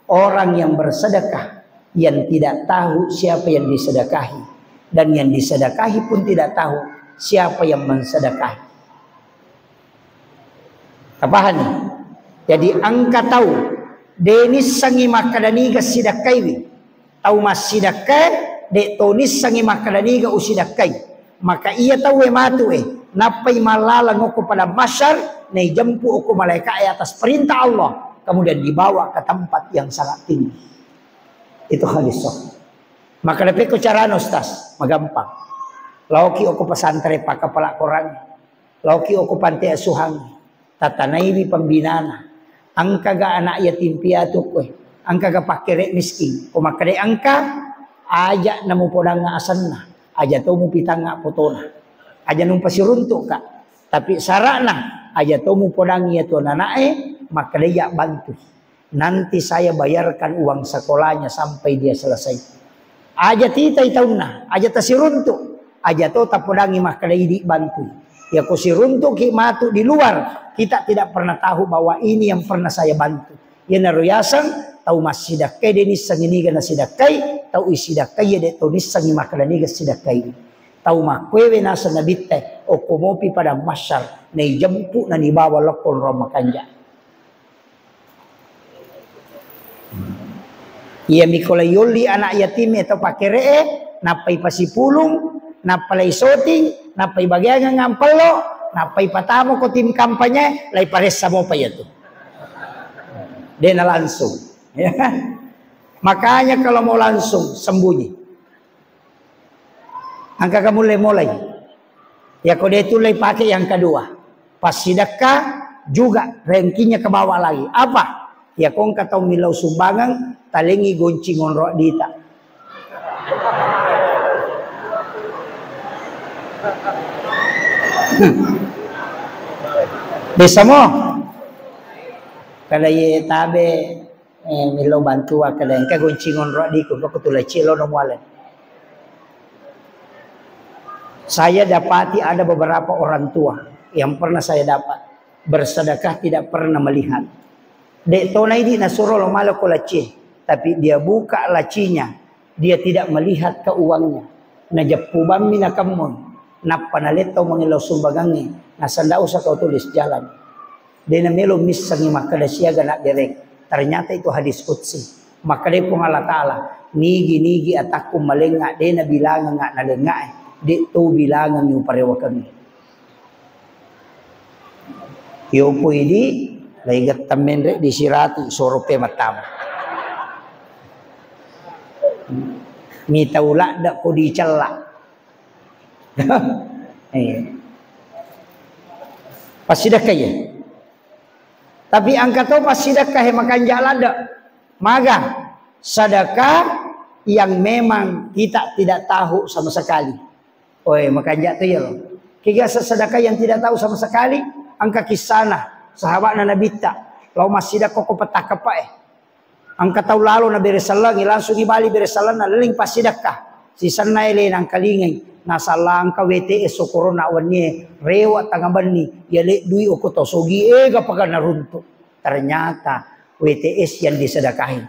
Orang yang bersedekah. Yang tidak tahu siapa yang disedekahi. Dan yang disedekahi pun tidak tahu siapa yang mensedekahi. Apaan nih? Jadi angka tahu. Denis sangi makadaniga sidakaiwi. Tahu mas sidakai. Dek tonis sangi makadaniga usidakai. Maka ia tahu matu napai malalang aku pada masyar nei jempu aku malaikat atas perintah Allah, kemudian dibawa ke tempat yang sangat tinggi. Itu hadis sahih. Maka lebih ko cara nostas magampang. Lauki aku pesantren pak kepala korang, lauki aku pantai asuhan, tatanai di pembinaan, angka ga anak yatim piatu kue, angka ga pakere miskin, kumakere angka aja namu podang nga asanna, aja tomu pitang nga potona, aja nung pasiruntuk ka, tapi sarana aja tomu podang iya tu nanae, maka dia bantu. Nanti saya bayarkan uang sekolahnya sampai dia selesai. Aja titay taon na, aja tasiruntuk. Aja to tapodangi mah kadaidi bantu. Ya ko siruntuk hikmatu di luar, kita tidak pernah tahu bahwa ini yang pernah saya bantu. Ya naruyasan tau masidakai denis sanginiga na sidakai, tau isidakai ya de to nisangi makadaniga sidakai. Tau makwewe nasa nabitte o kumopi pada masyar na ijampu na nibawa lokon roma kanja. Ia mikolayoli anak yatim atau pakere napai pasipulung, napai shooting, napai bagian ngampelo, napai patamo ko tim kampanye, lay pares sa mo pa yato. Dia na langsung. Ya. Makanya kalau mau langsung sembunyi. Angka kamu mulai. Ya kode itu lay pakai yang kedua. Pas sedekah juga rankingnya ke bawah lagi. Apa? Ya kong katau milau sumbangan talengi goncingon roh dita. Desa mo kada ye tabe milau bantua kada engka goncingon roh di ko tulai cilo no mualen. Saya dapati ada beberapa orang tua yang pernah saya dapat bersedekah tidak pernah melihat. Dek tonai di nasuruh lo malo ko laci, tapi dia buka lacinya, dia tidak melihat ke uangnya. Najapubam mina kamun, napanalito mangilaw sumbagangi, nasanda usah kau tulis jalan. Dia namelo misangi makadasiaga nak derek. Ternyata itu hadis qudsi. Maka dia pun Allah Ta'ala, nigi ataku malengak, dia nabilangan ngak nalengak, dia tu bilangan yung parewa kami. Yopo ini, laigat tamen di sirati sorope matam. Mita ula dak ko di cella. Pasidakah ya. Tapi angka to pasidakah makan jalan dak. Maga sedekah yang memang kita tidak tahu sama sekali. Oi makan jatuh ya loh. Kiga sedekah yang tidak tahu sama sekali angka kisana. Sahabat na nabita, lau masih dah koko petak apa angka tau lalu na beresalang, langsung ibali beresalang na leling pasidakah. Si sanay le nang kalingay, nasa langka WTS so corona wanye, rewa tangaban ni, yale dui o koto sogi kapag narunto. Ternyata WTS yang disedekahin.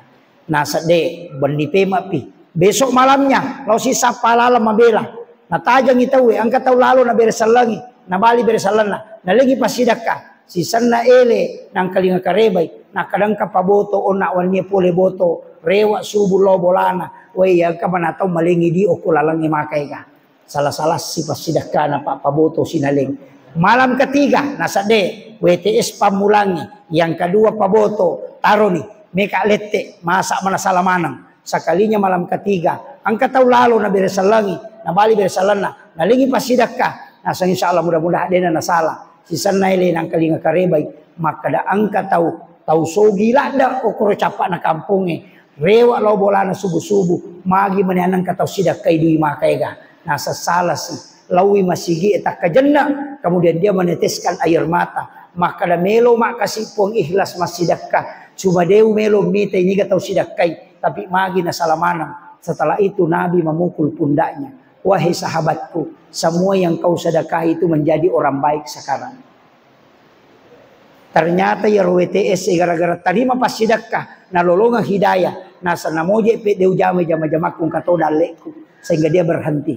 Nasa de bandi pema pi. Besok malamnya, lau si sapalala mabela, natajang itaw angka tau lalu na beresalang, nabali beresalang na, nalagi pasidakah. Si sanna ele nang kalinga karebay nakadang kapaboto o nawan niya pole boto rewa subu lo bolana way yang ka manataw malingi di o kulalang imakay ka salah si pasidaka na papaboto sinaling malam ketiga nasa de WTS pamulangi yang kedua paboto taro ni meka lette masa manasalamanang sakalinya malam ketiga ang kataw lalo na beresalangi nabali beresalan na nalingi pasidaka nasa insyaallah mudah-mudahan din na nasala si sanay le nang kalinga karebay makada angka tau sogi lada o kuro capak na kampung rewa lo bola na subu-subu magi mananang kataw sidak kay di makaiga nasa salah si lawi masigi etak kajenna kemudian dia meneteskan air mata makada melo makasipong ikhlas masidakka cuma deu melo mite ini kataw sidak kay tapi magi na salamanang setelah itu Nabi memukul pundaknya. Wahai sahabatku, semua yang kau sedekah itu menjadi orang baik sekarang. Ternyata ya WTS gara-gara terima pas sedekah, nalolonga hidayah, nasa namoje pe deu jama-jama-jamakung kato dalekku sehingga dia berhenti.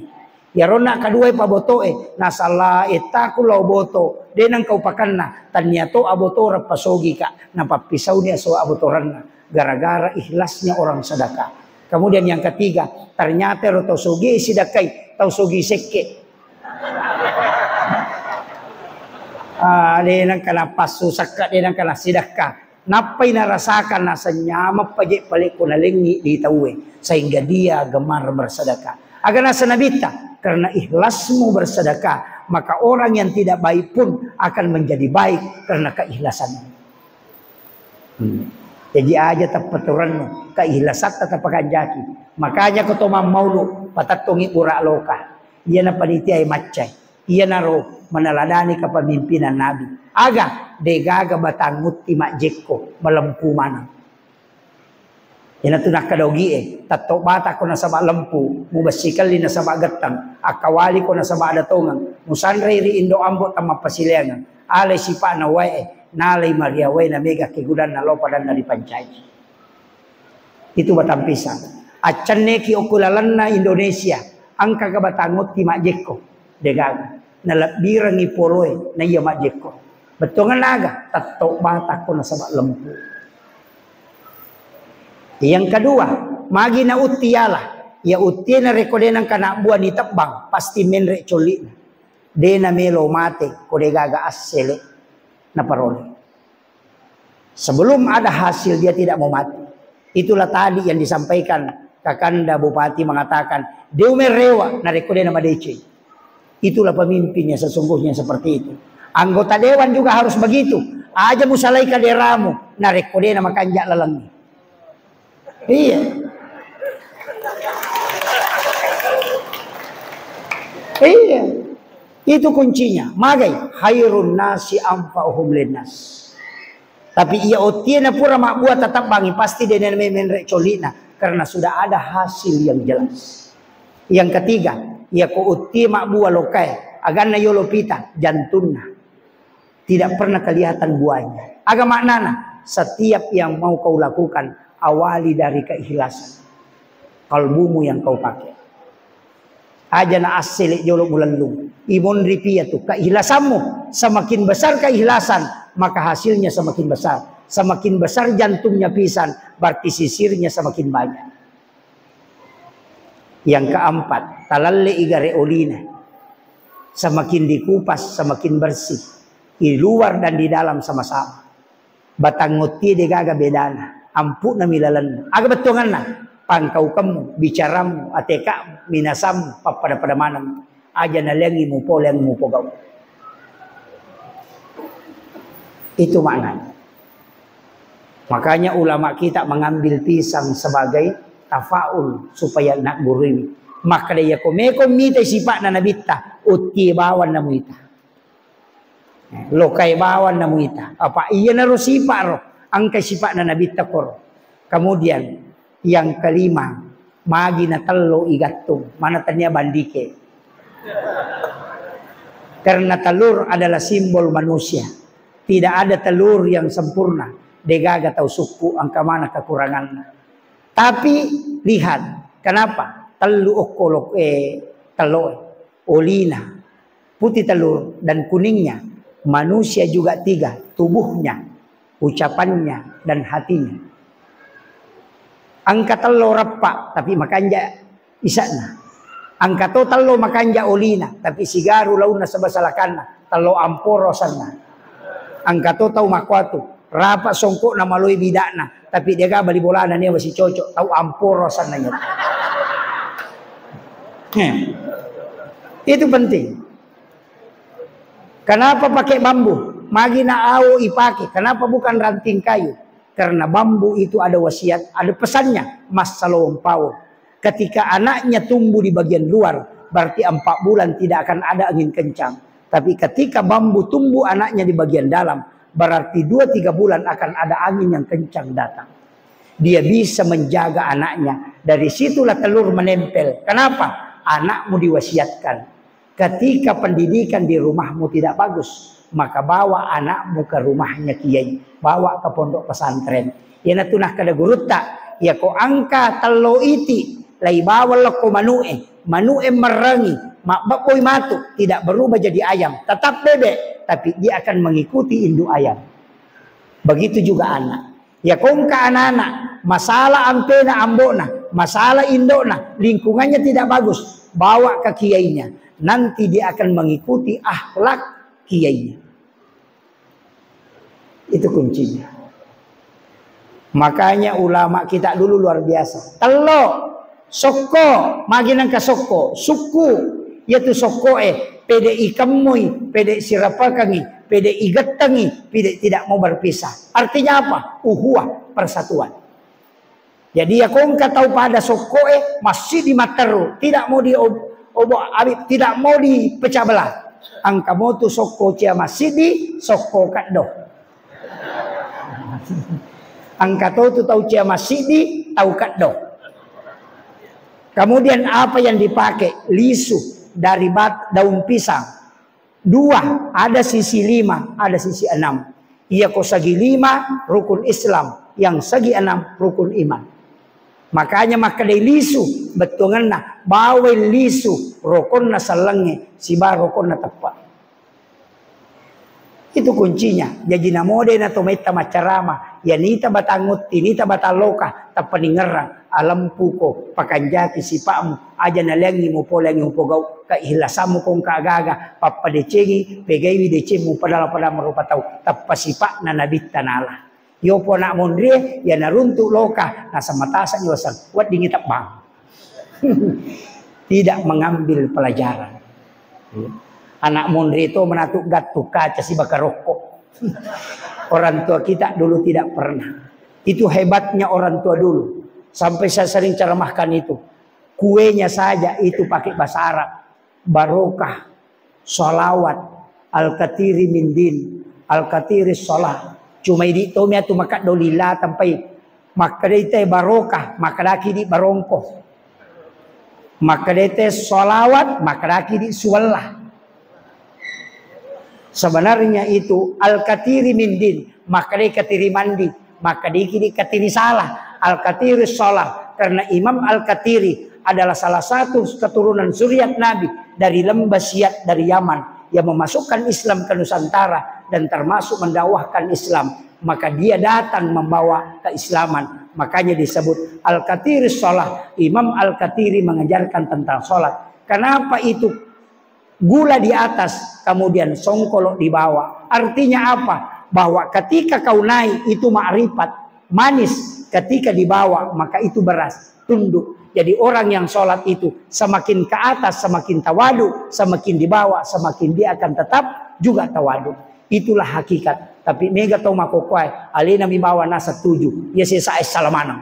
Ya rona kadua pabotoe, nasa la etaku lau boto, denang kau pakanna, tanyato aboto rapasogi ka, napapisau dia so abotoranna, gara-gara ikhlasnya orang sedekah. Kemudian yang ketiga, ternyata tau sogi sidakai, tau sogi seke. Dia nang kana pasu sakat, dia nang kana sidakah. Napai narasakan nasa nyama pagi balik ko nalingi di tawe sehingga dia gemar bersedekah. Agar nasa nabita karena ikhlasmu bersedekah, maka orang yang tidak baik pun akan menjadi baik karena keikhlasanmu. Jadi aja tapaturanmu keikhlasan tetap jaki. Makanya kau tomam maulu patatungi urak loka. Ia na panitia macai. Ia naro meneladani kepemimpinan Nabi. Aga degaga batangut ti majekko melempu mana. Ina tunah kadogi tato bata ko na sabak lempu, mubasikal na sabak getang, akawali ko na sabak datongan, musanre ri indo ambot tama pasilengan, alay sipa na wae, nalay Maria wae na mega kigudan na lopadan na di pancaji. Itu batampisan. Acan neki okulalan na Indonesia, ang kagabatangut ti majekko degaga. Nalabirang ipoloy na iya majekko. Betul nga naga, tato bata ko na sabak lempu. Yang kedua, magi na utiala. Ya uti na rekode ng kanakbuan ni tabang, pasti menre coli. De na melo mate, kode gaga asele na parole. Sebelum ada hasil dia tidak mau mati. Itulah tadi yang disampaikan Kakanda Bupati mengatakan, Deu merewa na rekode na madece. Itulah pemimpinnya sesungguhnya seperti itu. Anggota dewan juga harus begitu. Aja musalai kaderamu, na rekode na makanjak lalangi. Iya. Iya. Itu kuncinya. Magai khairun nasi anfa'uhum linnas. Tapi ia otie na pura mak buat tetap bangi pasti dia menrek colina karena sudah ada hasil yang jelas. Yang ketiga, ia ko uti mak buah lokai agan na yolopita jantunna. Tidak pernah kelihatan buahnya. Agak maknana setiap yang mau kau lakukan awali dari keikhlasan. Kalbumu yang kau pakai. Aja na asli jolo bulanlung. Imun ripia tu keikhlasanmu semakin besar keikhlasan maka hasilnya semakin besar. Semakin besar jantungnya pisan berarti sisirnya semakin banyak. Yang keempat, talalle igare olina. Semakin dikupas semakin bersih. Di luar dan di dalam sama-sama. Batang nguti degaga bedana. Ampun na milalan. Aga betungan na. Pangkau kamu, bicaramu, ateka, minasamu, papada manam. Aja na lengi mo po gaw. Itu maknanya. Makanya ulama kita mengambil pisang sebagai tafaul supaya nak gurui. Maka dia komeko mita sipak na nabita, uti bawan na muita. Lokai bawan na muita. Apa iya na ro sipak ro, ang kasipak na nabita kor. Kemudian yang kelima, magi na telo igatung, mana tanya bandike. Karena telur adalah simbol manusia. Tidak ada telur yang sempurna. Degaga tahu suku angka mana kekurangannya. Tapi lihat, kenapa? Telu okolok telur, olina, putih telur dan kuningnya. Manusia juga tiga, tubuhnya, ucapannya dan hatinya. Angka telo rapak, tapi makanja isana. Angka to telo makanja olina, tapi sigaru launa sabasalakanna, telo amporosanna. Angka to tau makwatu, rapak songkok na maloi bidakna, tapi dia ga bali bolana niya masih cocok, tau amporosanna niya. Itu penting. Kenapa pakai bambu? Magi na awo ipake. Kenapa bukan ranting kayu? Karena bambu itu ada wasiat, ada pesannya. Mas salawang pawo. Ketika anaknya tumbuh di bagian luar, berarti 4 bulan tidak akan ada angin kencang. Tapi ketika bambu tumbuh anaknya di bagian dalam, berarti 2-3 bulan akan ada angin yang kencang datang. Dia bisa menjaga anaknya. Dari situlah telur menempel. Kenapa? Anakmu diwasiatkan. Ketika pendidikan di rumahmu tidak bagus, maka bawa anakmu ke rumahnya kiai, bawa ke pondok pesantren. Ya natunah kada gurutta, ya ko angka telo iti, lai bawa lo ko manue merangi, mak bapoy matu, tidak berubah jadi ayam, tetap bebek, tapi dia akan mengikuti induk ayam. Begitu juga anak. Ya kongka anak-anak, masalah ampena ambona, masalah indokna, lingkungannya tidak bagus, bawa ke kiainya. Nanti dia akan mengikuti akhlak kiainya. Itu kuncinya. Makanya ulama kita dulu luar biasa. Telo, soko, maginan ka soko, suku, yaitu soko pede ikamui, pede sirapakangi, pede igatangi, pede tidak mau berpisah. Artinya apa? Uhuah, persatuan. Jadi ya kong tahu pada sokoe masih di materu, tidak mau di tidak mau dipecah belah. Angka mau tu soko cia masih di soko kaddo. Angka tu tahu cia masih di tahu kaddo. Kemudian apa yang dipakai? Lisu dari daun pisang. 2, ada sisi 5, ada sisi 6. Ia ko sagi 5 rukun Islam, yang sagi 6 rukun iman. Makanya makadai lisu betungan na bawa lisu rokon na salange si ba rokon na tepat. Itu kuncinya. Jadi namode na tometa macarama yanita batangut tinita bataloka tapaningerang alam puko pakanjati si pakmu aja nalengi mo polengi mo pogau kaihlasamu kong kaagaga papadecegi pegawi decemu padala pada merupa tau tapasipak na nabit tanala. Yo po nak mondre ya naruntuk loka nasa matasan yosan wat dingitap bang. Tidak mengambil pelajaran. Anak mondre itu menatuk gatu kaca si bakar rokok. Orang tua kita dulu tidak pernah. Itu hebatnya orang tua dulu. Sampai saya sering ceramahkan itu. Kuenya saja itu pakai bahasa Arab. Barokah, sholawat, al-katiri min din, al-katiri sholat. Cuma di tomia tu makat dolila tampai makadete barokah makadaki di barongko makadete solawat makadaki di suwallah. Sebenarnya itu al-katiri min din makadai katiri mandi makadiki di katiri salah al-katiri sholat karena Imam al-Katiri adalah salah satu keturunan zuriat Nabi dari lembah Siat dari Yaman yang memasukkan Islam ke Nusantara dan termasuk mendakwahkan Islam, maka dia datang membawa keislaman. Makanya disebut Al-Katiri sholat. Imam Al-Katiri mengajarkan tentang sholat. Kenapa itu? Gula di atas, kemudian songkolok di bawah. Artinya apa? Bahwa ketika kau naik itu ma'rifat, manis. Ketika di bawah, maka itu beras, tunduk. Jadi orang yang sholat itu semakin ke atas semakin tawadu, semakin di bawah semakin dia akan tetap juga tawadu. Itulah hakikat. Tapi mega tau makokwai alina mi bawa nasa 7. Ya saya salamanang.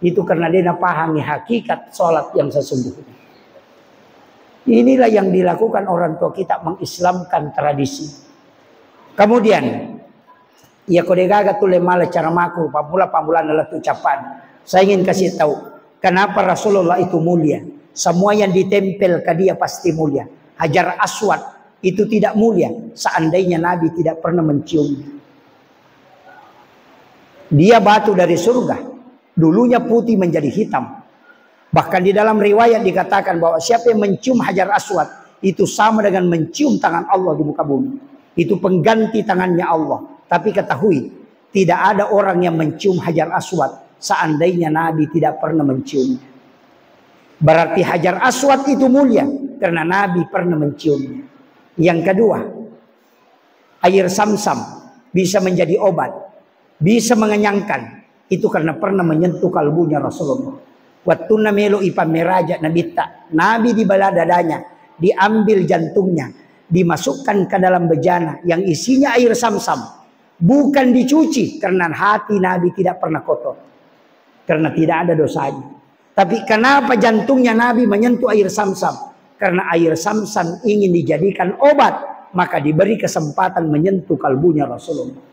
Itu karena dia pahami hakikat sholat yang sesungguhnya. Inilah yang dilakukan orang tua kita, mengislamkan tradisi. Kemudian ya kodegaga tule mala cara maku pamula adalah ucapan. Saya ingin kasih tahu kenapa Rasulullah itu mulia. Semua yang ditempel ke dia pasti mulia. Hajar Aswad itu tidak mulia seandainya Nabi tidak pernah menciumnya. Dia batu dari surga. Dulunya putih menjadi hitam. Bahkan di dalam riwayat dikatakan bahwa siapa yang mencium Hajar Aswad itu sama dengan mencium tangan Allah di muka bumi. Itu pengganti tangannya Allah. Tapi ketahui, tidak ada orang yang mencium Hajar Aswad seandainya Nabi tidak pernah menciumnya. Berarti Hajar Aswad itu mulia karena Nabi pernah menciumnya. Yang kedua, air Samsam bisa menjadi obat, bisa mengenyangkan. Itu karena pernah menyentuh kalbunya Rasulullah. Waktu namelo ipameraja nabita, Nabi di bala dadanya, diambil jantungnya, dimasukkan ke dalam bejana yang isinya air Samsam. Bukan dicuci karena hati Nabi tidak pernah kotor. Karena tidak ada dosanya. Tapi kenapa jantungnya Nabi menyentuh air Samsam? Karena air Samsam ingin dijadikan obat, maka diberi kesempatan menyentuh kalbunya Rasulullah.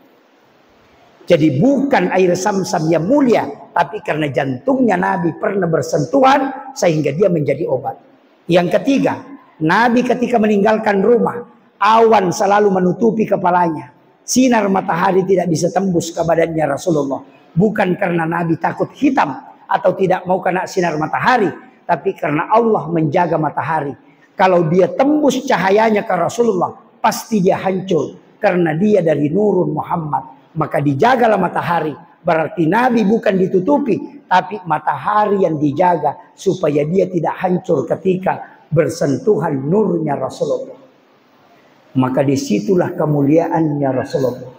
Jadi bukan air Samsam yang mulia, tapi karena jantungnya Nabi pernah bersentuhan sehingga dia menjadi obat. Yang ketiga, Nabi ketika meninggalkan rumah, awan selalu menutupi kepalanya. Sinar matahari tidak bisa tembus ke badannya Rasulullah. Bukan karena Nabi takut hitam atau tidak mau kena sinar matahari, tapi karena Allah menjaga matahari. Kalau dia tembus cahayanya ke Rasulullah, pasti dia hancur karena dia dari nurun Muhammad. Maka dijagalah matahari. Berarti Nabi bukan ditutupi, tapi matahari yang dijaga supaya dia tidak hancur ketika bersentuhan nurnya Rasulullah. Maka disitulah kemuliaannya Rasulullah.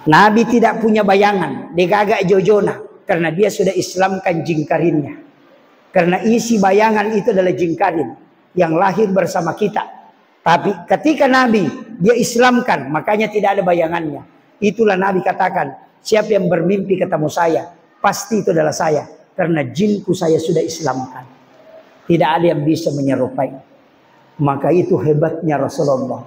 Nabi tidak punya bayangan, dia gagak jojona karena dia sudah Islamkan jingkarinnya. Karena isi bayangan itu adalah jingkarin yang lahir bersama kita. Tapi ketika Nabi dia Islamkan, makanya tidak ada bayangannya. Itulah Nabi katakan, siapa yang bermimpi ketemu saya, pasti itu adalah saya. Karena jinku saya sudah Islamkan. Tidak ada yang bisa menyerupai. Maka itu hebatnya Rasulullah.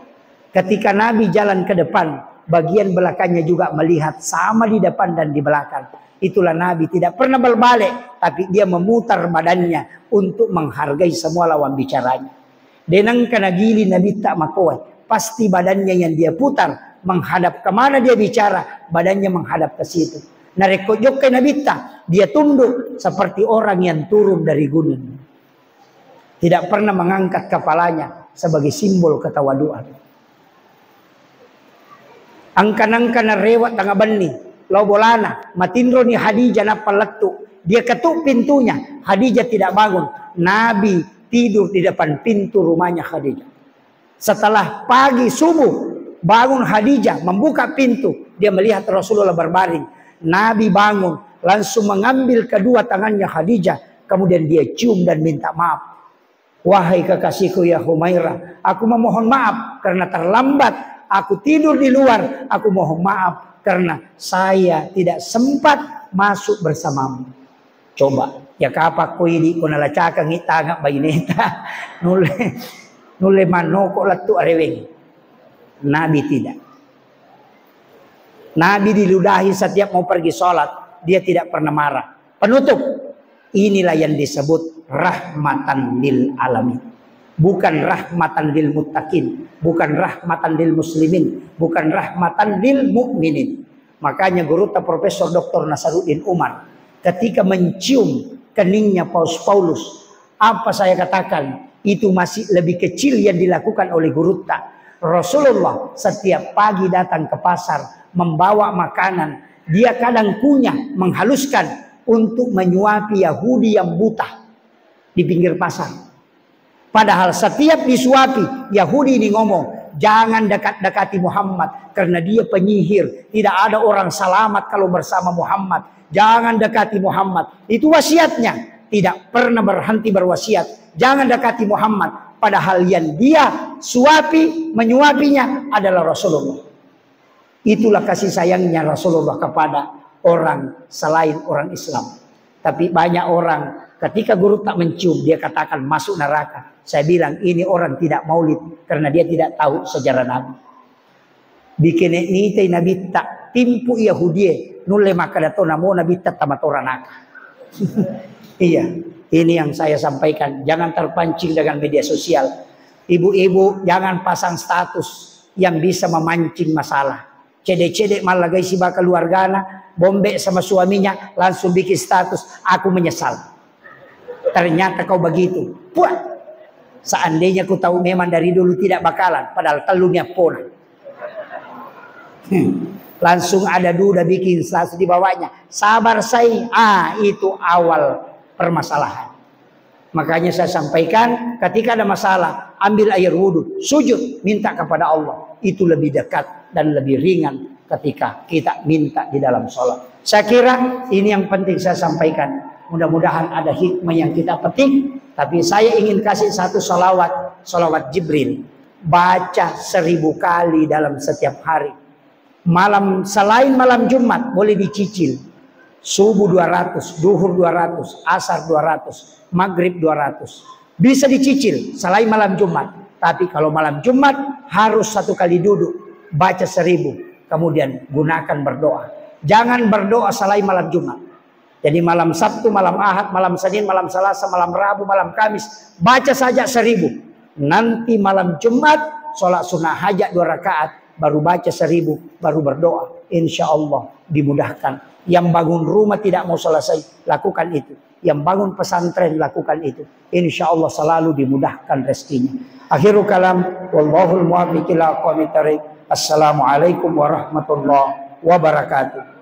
Ketika Nabi jalan ke depan, bagian belakangnya juga melihat sama di depan dan di belakang. Itulah Nabi tidak pernah berbalik, tapi dia memutar badannya untuk menghargai semua lawan bicaranya. Denang kana gili Nabi tak makoy, pasti badannya yang dia putar menghadap kemana dia bicara, badannya menghadap ke situ. Narekojok ke Nabi tak, dia tunduk seperti orang yang turun dari gunung. Tidak pernah mengangkat kepalanya sebagai simbol ketawaduan. Angkan-angkan rewat tengah beni, lau bolana, matindro ni Khadijah na paletu. Dia ketuk pintunya, Khadijah tidak bangun. Nabi tidur di depan pintu rumahnya Khadijah. Setelah pagi subuh, bangun Khadijah, membuka pintu. Dia melihat Rasulullah berbaring. Nabi bangun, langsung mengambil kedua tangannya Khadijah. Kemudian dia cium dan minta maaf. Wahai kekasihku ya Humairah, aku memohon maaf karena terlambat. Aku tidur di luar. Aku mohon maaf karena saya tidak sempat masuk bersamamu. Coba, ya kapak ko ini ko nalacaka ngita nga bayineta. Nule manoko latu areweng. Nabi tidak. Nabi diludahi setiap mau pergi sholat. Dia tidak pernah marah. Penutup. Inilah yang disebut rahmatan lil alamin. Bukan rahmatan lil muttaqin. Bukan rahmatan lil muslimin. Bukan rahmatan lil mu'minin. Makanya guru Profesor Dr. Nasaruddin Umar ketika mencium keningnya Paulus, apa saya katakan? Itu masih lebih kecil yang dilakukan oleh guru. Rasulullah setiap pagi datang ke pasar membawa makanan. Dia kadang kunyah, menghaluskan untuk menyuapi Yahudi yang buta di pinggir pasar. Padahal setiap disuapi, Yahudi ini ngomong, jangan dekat-dekati Muhammad karena dia penyihir. Tidak ada orang selamat kalau bersama Muhammad. Jangan dekati Muhammad. Itu wasiatnya. Tidak pernah berhenti berwasiat. Jangan dekati Muhammad. Padahal yang dia suapi, menyuapinya adalah Rasulullah. Itulah kasih sayangnya Rasulullah kepada orang selain orang Islam. Tapi banyak orang ketika guru tak mencium, dia katakan masuk neraka. Saya bilang ini orang tidak maulid karena dia tidak tahu sejarah Nabi. Bikin ini Nabi tak timpu Yahudi nulle makadato namo Nabi tak tamatorana. Iya, ini yang saya sampaikan. Jangan terpancing dengan media sosial. Ibu-ibu jangan pasang status yang bisa memancing masalah. Cedek-cedek malah guys si bakal keluargana, bombe sama suaminya, langsung bikin status, aku menyesal. Ternyata kau begitu. Puah. Seandainya ku tahu memang dari dulu tidak bakalan, padahal telurnya punah. Langsung ada duda bikin status di bawahnya. Sabar say, itu awal permasalahan. Makanya saya sampaikan, ketika ada masalah, ambil air wudhu, sujud, minta kepada Allah. Itu lebih dekat dan lebih ringan ketika kita minta di dalam sholat. Saya kira ini yang penting saya sampaikan. Mudah-mudahan ada hikmah yang kita petik. Tapi saya ingin kasih satu salawat Jibril. Baca 1000 kali dalam setiap hari. Selain malam Jumat boleh dicicil. Subuh 200, duhur 200, asar 200, maghrib 200. Bisa dicicil selain malam Jumat. Tapi kalau malam Jumat harus 1 kali duduk. Baca 1000. Kemudian gunakan berdoa. Jangan berdoa selain malam Jumat. Jadi malam Sabtu, malam Ahad, malam Senin, malam Selasa, malam Rabu, malam Kamis. Baca saja 1000. Nanti malam Jumat, sholat sunnah hajat 2 rakaat. Baru baca 1000, baru berdoa. Insya Allah dimudahkan. Yang bangun rumah tidak mau selesai, lakukan itu. Yang bangun pesantren, lakukan itu. Insya Allah selalu dimudahkan rezekinya. Akhirul kalam. Wallahul muwaffiq ila aqwamit thariq. Assalamualaikum warahmatullahi wabarakatuh.